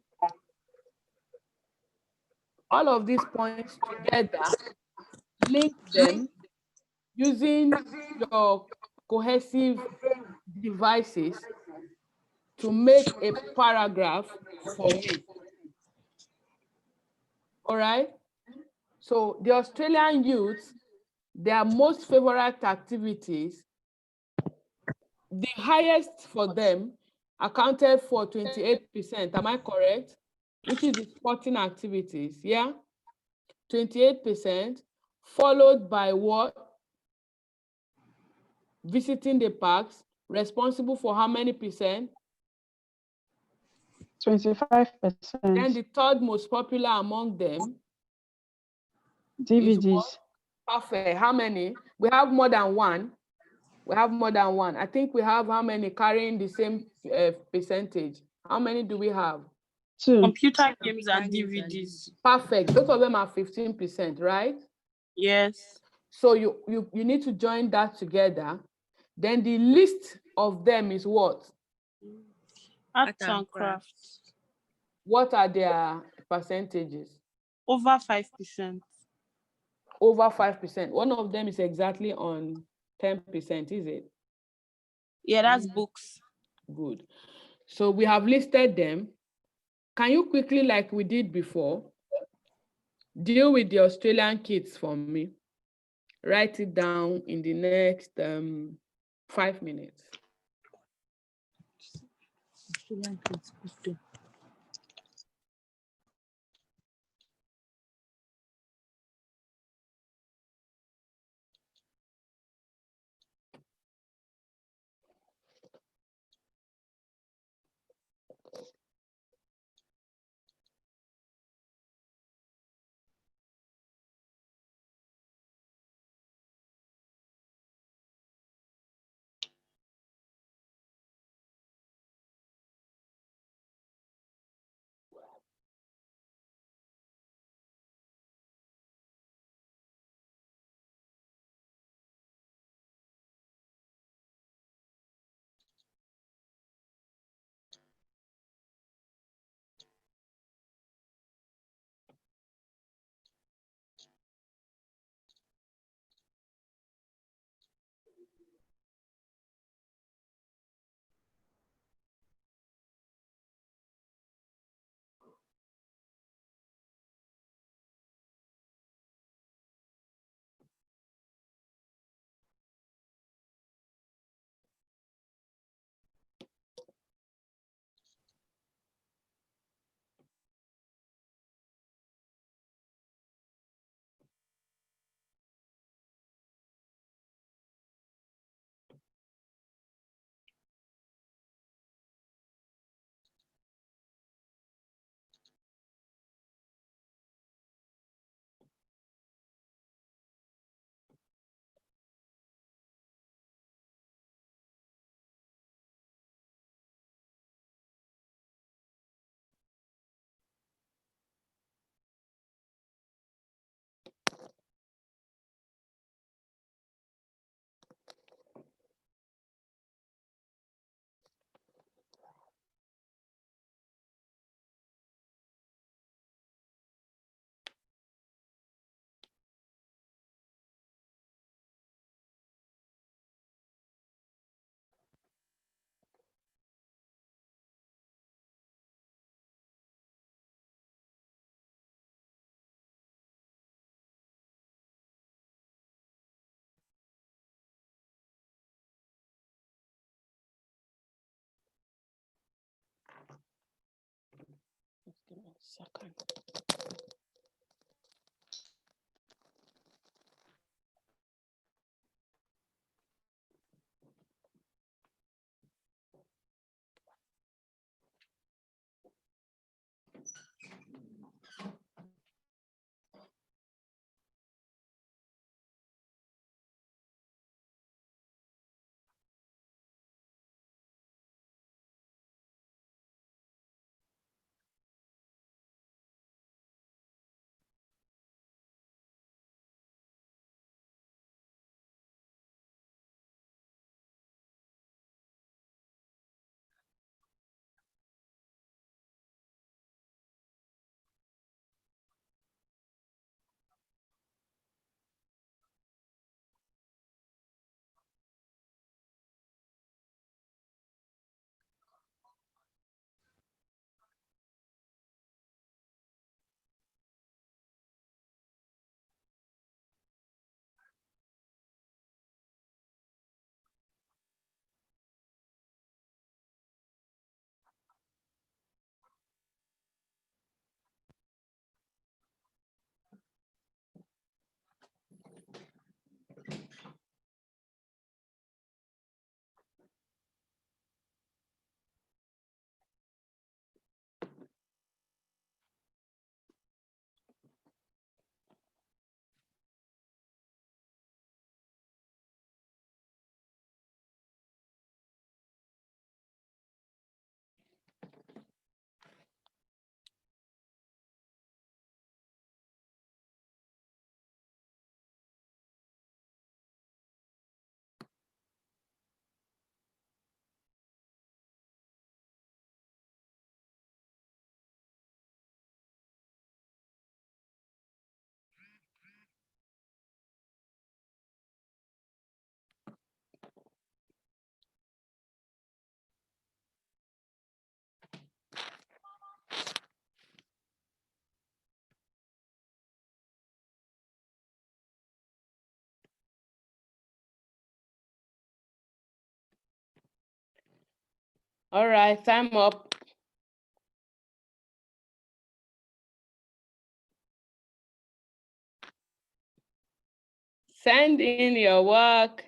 all of these points together, link them using your cohesive devices to make a paragraph for me. All right? So the Australian youth, their most favorite activities, the highest for them accounted for 28%. Am I correct? Which is the sporting activities, yeah? 28%, followed by what? Visiting the parks, responsible for how many percent? 25%. Then the third most popular among them is DVDs. what? Perfect. How many? We have more than one. We have more than one. I think we have how many carrying the same percentage? How many do we have? 2. Computer games and DVDs. Perfect. Both of them are 15%, right? Yes. So you need to join that together. Then the list of them is what? Arts and crafts. What are their percentages? Over 5%. Over 5%. One of them is exactly on 10%, is it? Yeah, that's books. Good. So we have listed them. Can you quickly, like we did before, deal with the Australian kids for me? Write it down in the next 5 minutes. Just give me a second. All right, time up. Send in your work.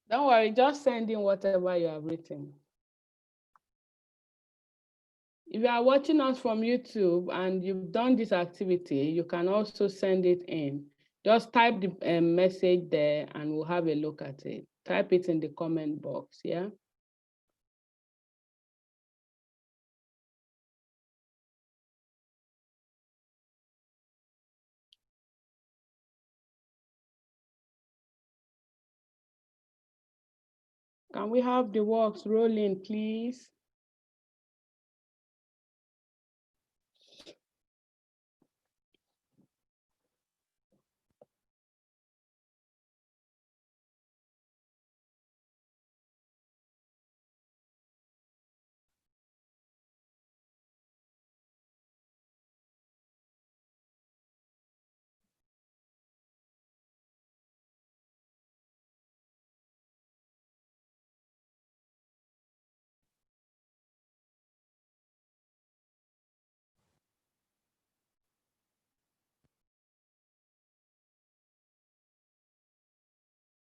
Don't worry, just send in whatever you have written. If you are watching us from YouTube and you've done this activity, you can also send it in. Just type the message there and we'll have a look at it. Type it in the comment box, yeah? Can we have the works rolling, please?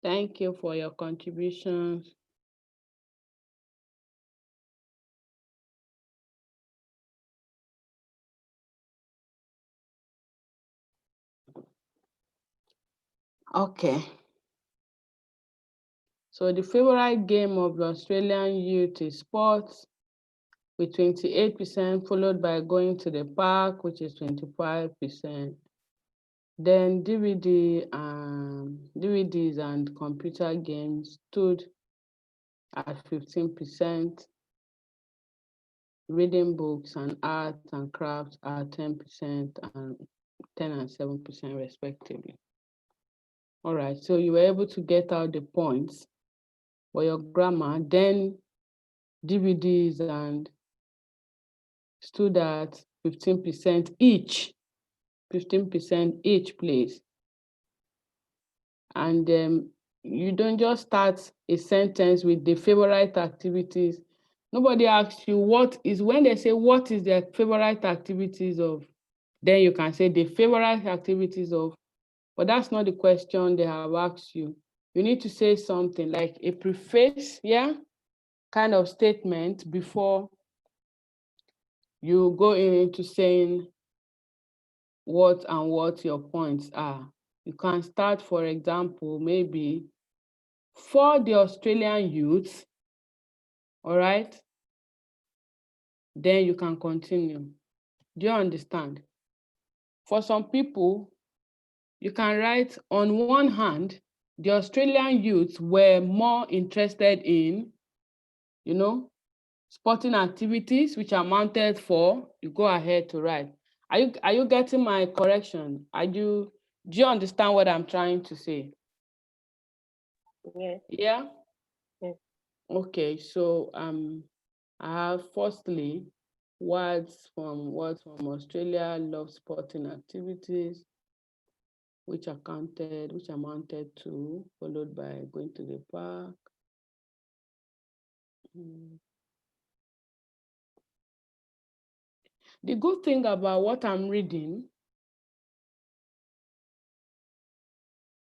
Thank you for your contributions. Okay. So the favorite game of the Australian youth is sports with 28%, followed by going to the park, which is 25%. Then DVDs and computer games stood at 15%. Reading books and art and crafts are 10% and 10 and 7% respectively. All right, so you were able to get out the points for your grammar. Then DVDs and stood at 15% each, 15% each, please. And you don't just start a sentence with the favorite activities. Nobody asks you when they say what is their favorite activities of, then you can say the favorite activities of, but that's not the question they have asked you. You need to say something like a preface, yeah, kind of statement before you go into saying what your points are. You can start, for example, maybe for the Australian youth, all right? Then you can continue. Do you understand? For some people, you can write, on one hand, the Australian youths were more interested in, sporting activities, which amounted for, you go ahead to write. Are you getting my correction? Do you understand what I'm trying to say? Yeah. Yeah? Yeah. Okay, so I have firstly words from Australia, love sporting activities, which amounted to, followed by going to the park. The good thing about what I'm reading,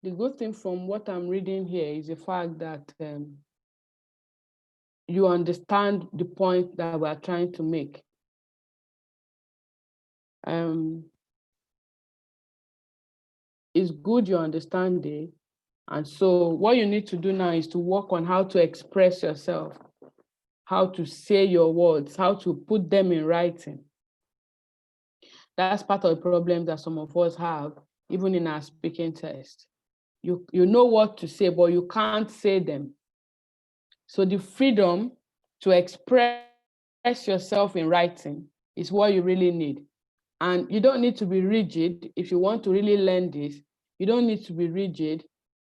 the good thing from what I'm reading here is the fact that you understand the point that we're trying to make. It's good you understand it. And so what you need to do now is to work on how to express yourself, how to say your words, how to put them in writing. That's part of the problem that some of us have, even in our speaking test. You know what to say, but you can't say them. So the freedom to express yourself in writing is what you really need. And you don't need to be rigid. If you want to really learn this, you don't need to be rigid.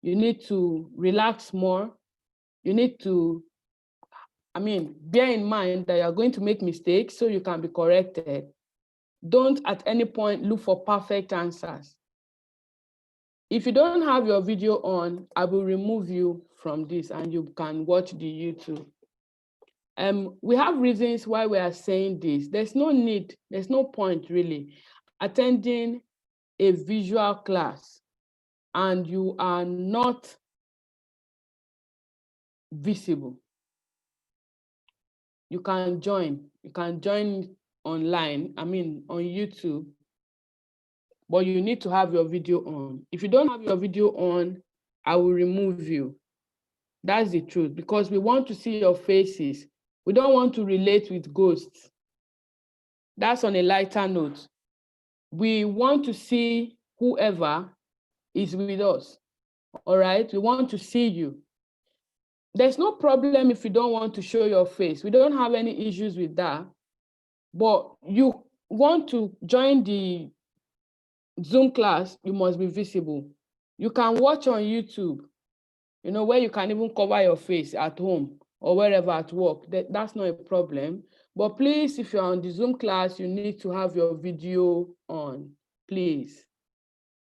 You need to relax more. You need to, bear in mind that you're going to make mistakes so you can be corrected. Don't at any point look for perfect answers. If you don't have your video on, I will remove you from this and you can watch the YouTube. We have reasons why we are saying this. There's no need, there's no point really attending a visual class and you are not visible. You can join online, on YouTube, but you need to have your video on. If you don't have your video on, I will remove you. That's the truth, because we want to see your faces. We don't want to relate with ghosts. That's on a lighter note. We want to see whoever is with us, all right? We want to see you. There's no problem if you don't want to show your face. We don't have any issues with that. But you want to join the Zoom class, you must be visible. You can watch on YouTube, where you can even cover your face at home or wherever at work. That's not a problem. But please, if you're on the Zoom class, you need to have your video on, please.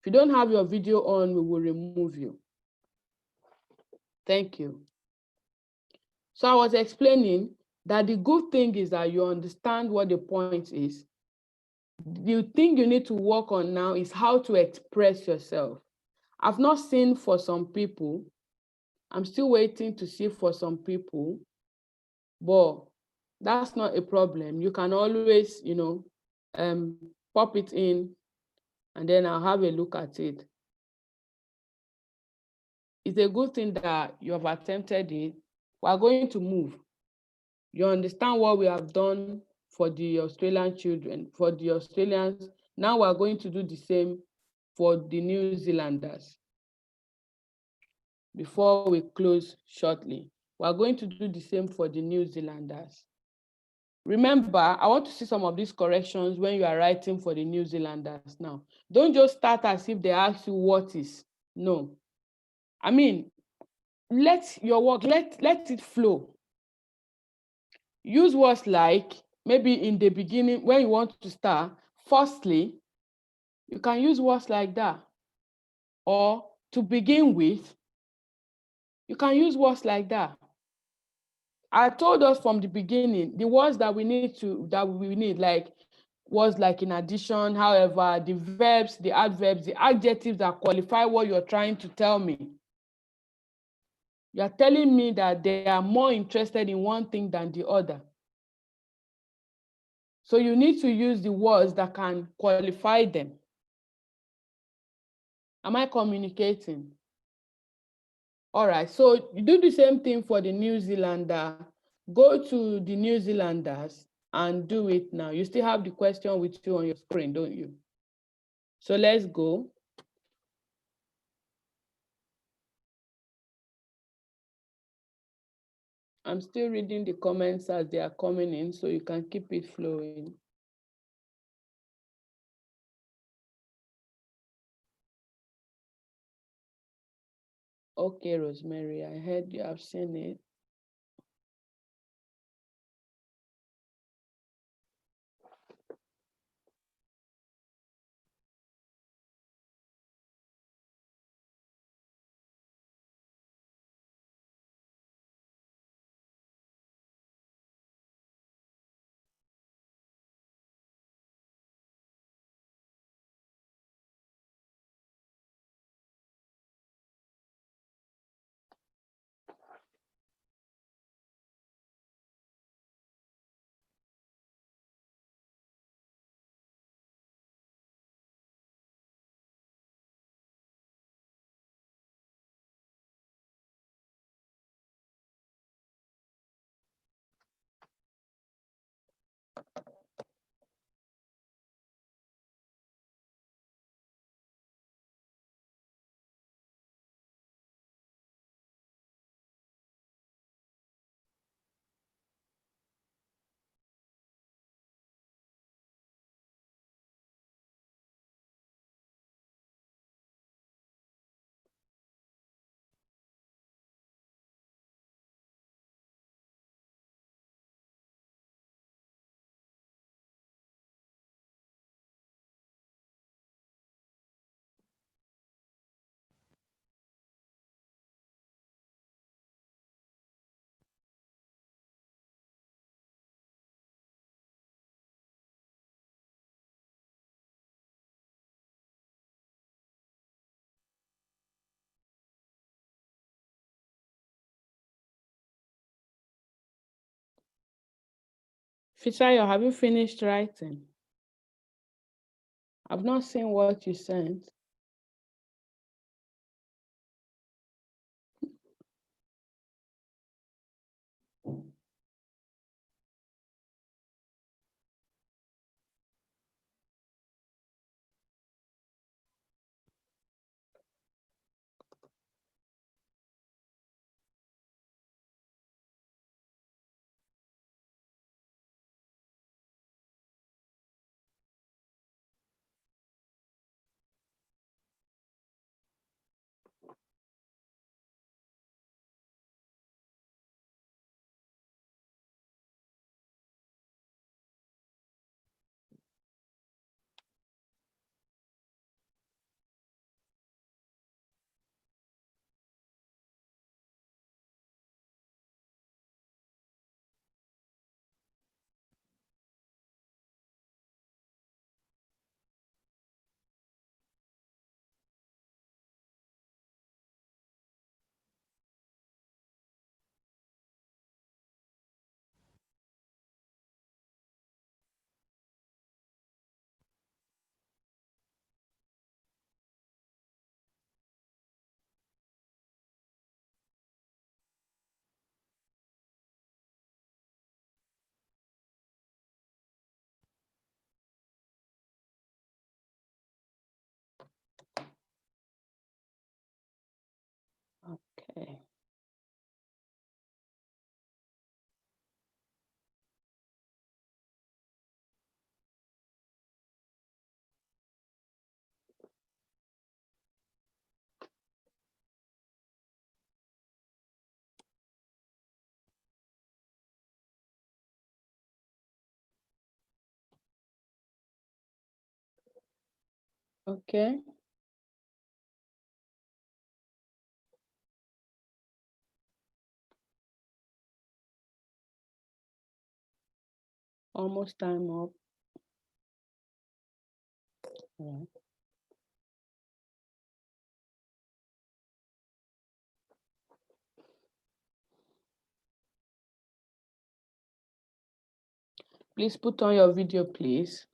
If you don't have your video on, we will remove you. Thank you. So I was explaining that the good thing is that you understand what the point is. The thing you need to work on now is how to express yourself. I've not seen for some people. I'm still waiting to see for some people, but that's not a problem. You can always, pop it in and then I'll have a look at it. It's a good thing that you have attempted it. We are going to move. You understand what we have done for the Australian children, for the Australians. Now we are going to do the same for the New Zealanders. Before we close shortly, we are going to do the same for the New Zealanders. Remember, I want to see some of these corrections when you are writing for the New Zealanders now. Don't just start as if they ask you what is. No. Let your work, let it flow. Use words like, maybe in the beginning, when you want to start, firstly, you can use words like that. Or to begin with, you can use words like that. I told us from the beginning, the words that we need, like words like in addition, however, the verbs, the adverbs, the adjectives that qualify what you're trying to tell me. You're telling me that they are more interested in one thing than the other. So you need to use the words that can qualify them. Am I communicating? All right, so you do the same thing for the New Zealander. Go to the New Zealanders and do it now. You still have the question with you on your screen, don't you? So let's go. I'm still reading the comments as they are coming in, so you can keep it flowing. Okay, Rosemary, I heard you have seen it. Fisayo, have you finished writing? I've not seen what you sent. Okay. Okay. Almost time up. Yeah. Please put on your video, please.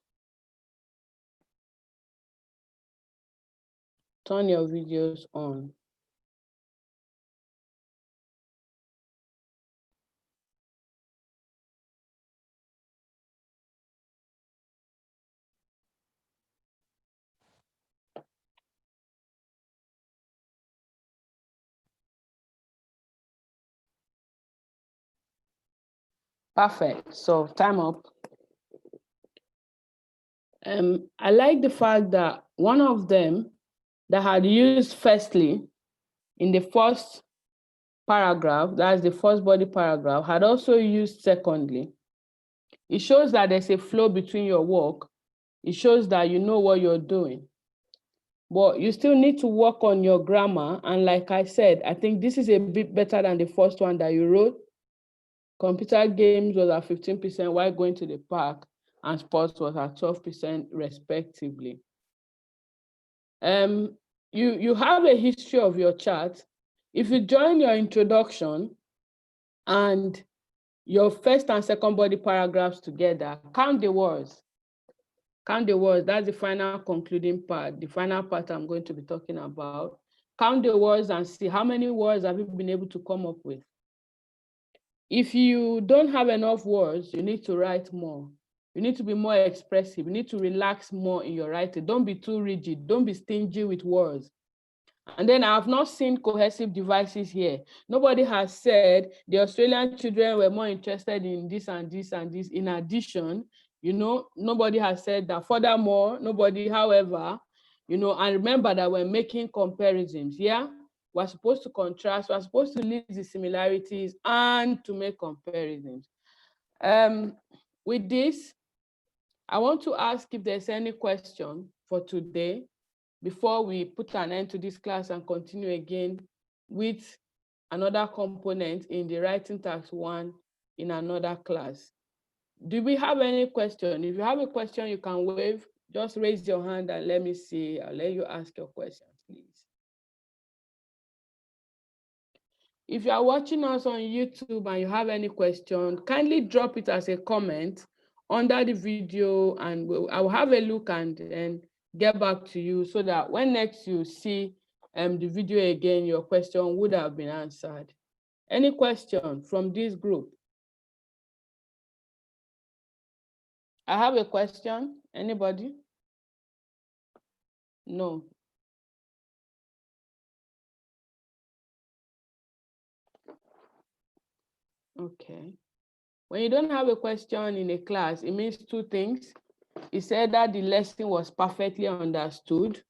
Turn your videos on. Perfect. So time up. I like the fact that one of them that had used firstly in the first paragraph, that's the first body paragraph, had also used secondly. It shows that there's a flow between your work. It shows that you know what you're doing. But you still need to work on your grammar. And like I said, I think this is a bit better than the first one that you wrote. Computer games was at 15% while going to the park, and sports was at 12% respectively. You have a history of your chart. If you join your introduction and your first and second body paragraphs together, count the words. Count the words. That's the final concluding part, the final part I'm going to be talking about. Count the words and see how many words have you been able to come up with. If you don't have enough words, you need to write more. You need to be more expressive. You need to relax more in your writing. Don't be too rigid. Don't be stingy with words. And then I have not seen cohesive devices here. Nobody has said the Australian children were more interested in this and this and this. In addition, nobody has said that. Furthermore, nobody, however, and remember that we're making comparisons, yeah? We're supposed to contrast, we're supposed to list the similarities and to make comparisons. With this, I want to ask if there's any question for today before we put an end to this class and continue again with another component in the writing task 1 in another class. Do we have any question? If you have a question, you can wave. Just raise your hand and let me see. I'll let you ask your questions, please. If you are watching us on YouTube and you have any question, kindly drop it as a comment under the video, and I will have a look and get back to you so that when next you see the video again, your question would have been answered. Any question from this group? I have a question. Anybody? No. Okay. When you don't have a question in a class, it means two things. It said that the lesson was perfectly understood,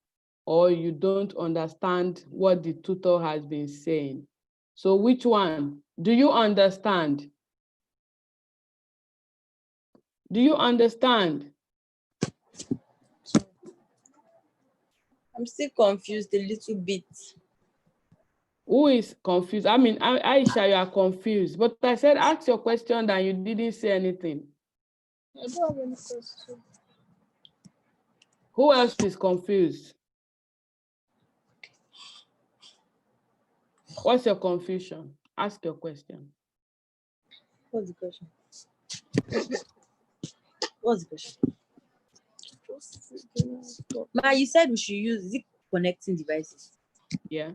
or you don't understand what the tutor has been saying. So which one? Do you understand? Do you understand? I'm still confused a little bit. Who is confused? I mean, Aisha, you are confused. But I said, ask your question and you didn't say anything. I don't have any question. Who else is confused? What's your confusion? Ask your question. What's the question? What's the question? Ma, you said we should use, is it connecting devices? Yeah.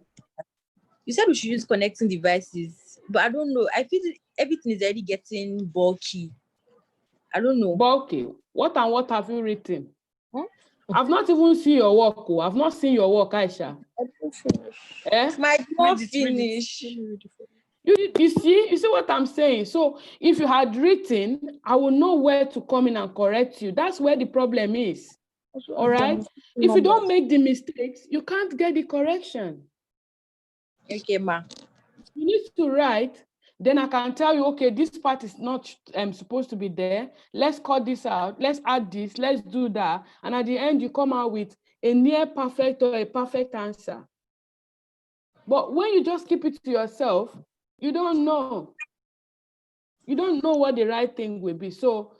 You said we should use connecting devices, but I don't know. I feel everything is already getting bulky. I don't know. Bulky. What and what have you written? Huh? I've not even seen your work. Oh. I've not seen your work, Aisha. I didn't finish. Eh? My not finish. You see what I'm saying? So if you had written, I will know where to come in and correct you. That's where the problem is. All right? If you don't make the mistakes, you can't get the correction. Okay, ma. You need to write, then I can tell you, okay, this part is not supposed to be there. Let's cut this out. Let's add this. Let's do that. And at the end, you come out with a near perfect or a perfect answer. But when you just keep it to yourself, you don't know. You don't know what the right thing will be. So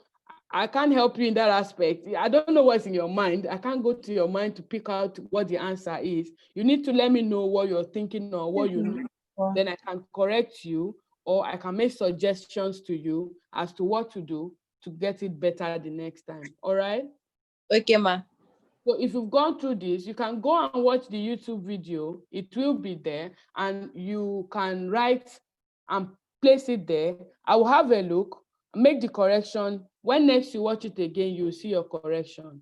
I can't help you in that aspect. I don't know what's in your mind. I can't go to your mind to pick out what the answer is. You need to let me know what you're thinking or what you know. Then I can correct you, or I can make suggestions to you as to what to do to get it better the next time. All right? Okay, ma. So if you've gone through this, you can go and watch the YouTube video. It will be there, and you can write and place it there. I will have a look, make the correction. When next you watch it again, you'll see your correction.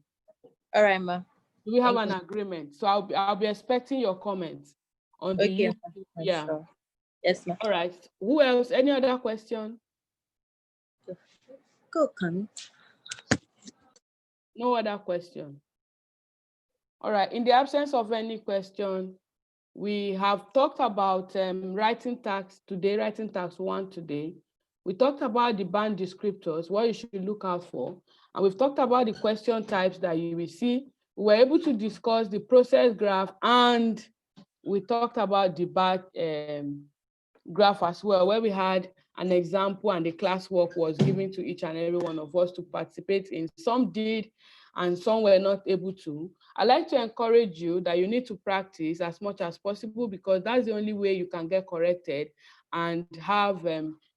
All right, ma. Do we have an agreement? So I'll be expecting your comments on the Okay, YouTube. Yeah. sure. Yes, ma. All right. Who else? Any other question? Go, come. No other question. All right. In the absence of any question, we have talked about writing tax today, writing tax 1 today. We talked about the band descriptors, what you should look out for. And we've talked about the question types that you will see. We were able to discuss the process graph, and we talked about the bar graph as well, where we had an example and the classwork was given to each and every one of us to participate in. Some did and some were not able to. I like to encourage you that you need to practice as much as possible, because that's the only way you can get corrected and have,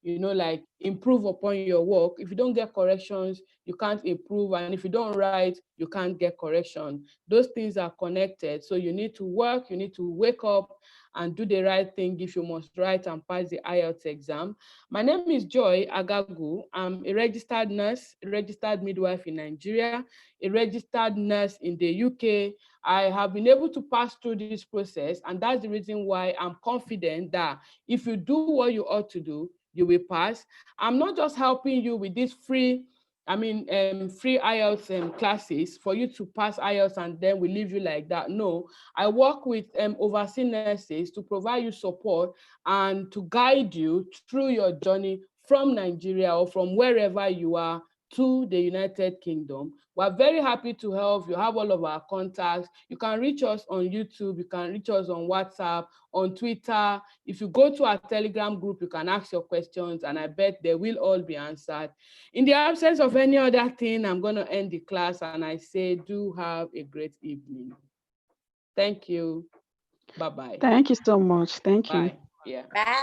like improve upon your work. If you don't get corrections, you can't improve. And if you don't write, you can't get correction. Those things are connected. So you need to work, you need to wake up and do the right thing if you must write and pass the IELTS exam. My name is Joy Agagwu. I'm a registered nurse, a registered midwife in Nigeria, a registered nurse in the UK. I have been able to pass through this process, and that's the reason why I'm confident that if you do what you ought to do, you will pass. I'm not just helping you with this free IELTS classes for you to pass IELTS and then we leave you like that. No, I work with overseas nurses to provide you support and to guide you through your journey from Nigeria or from wherever you are to the United Kingdom. We're very happy to help. You have all of our contacts. You can reach us on YouTube. You can reach us on WhatsApp, on Twitter. If you go to our Telegram group, you can ask your questions, and I bet they will all be answered. In the absence of any other thing, I'm going to end the class, and I say do have a great evening. Thank you. Bye-bye. Thank you so much. Thank you. Bye. Yeah. Bye.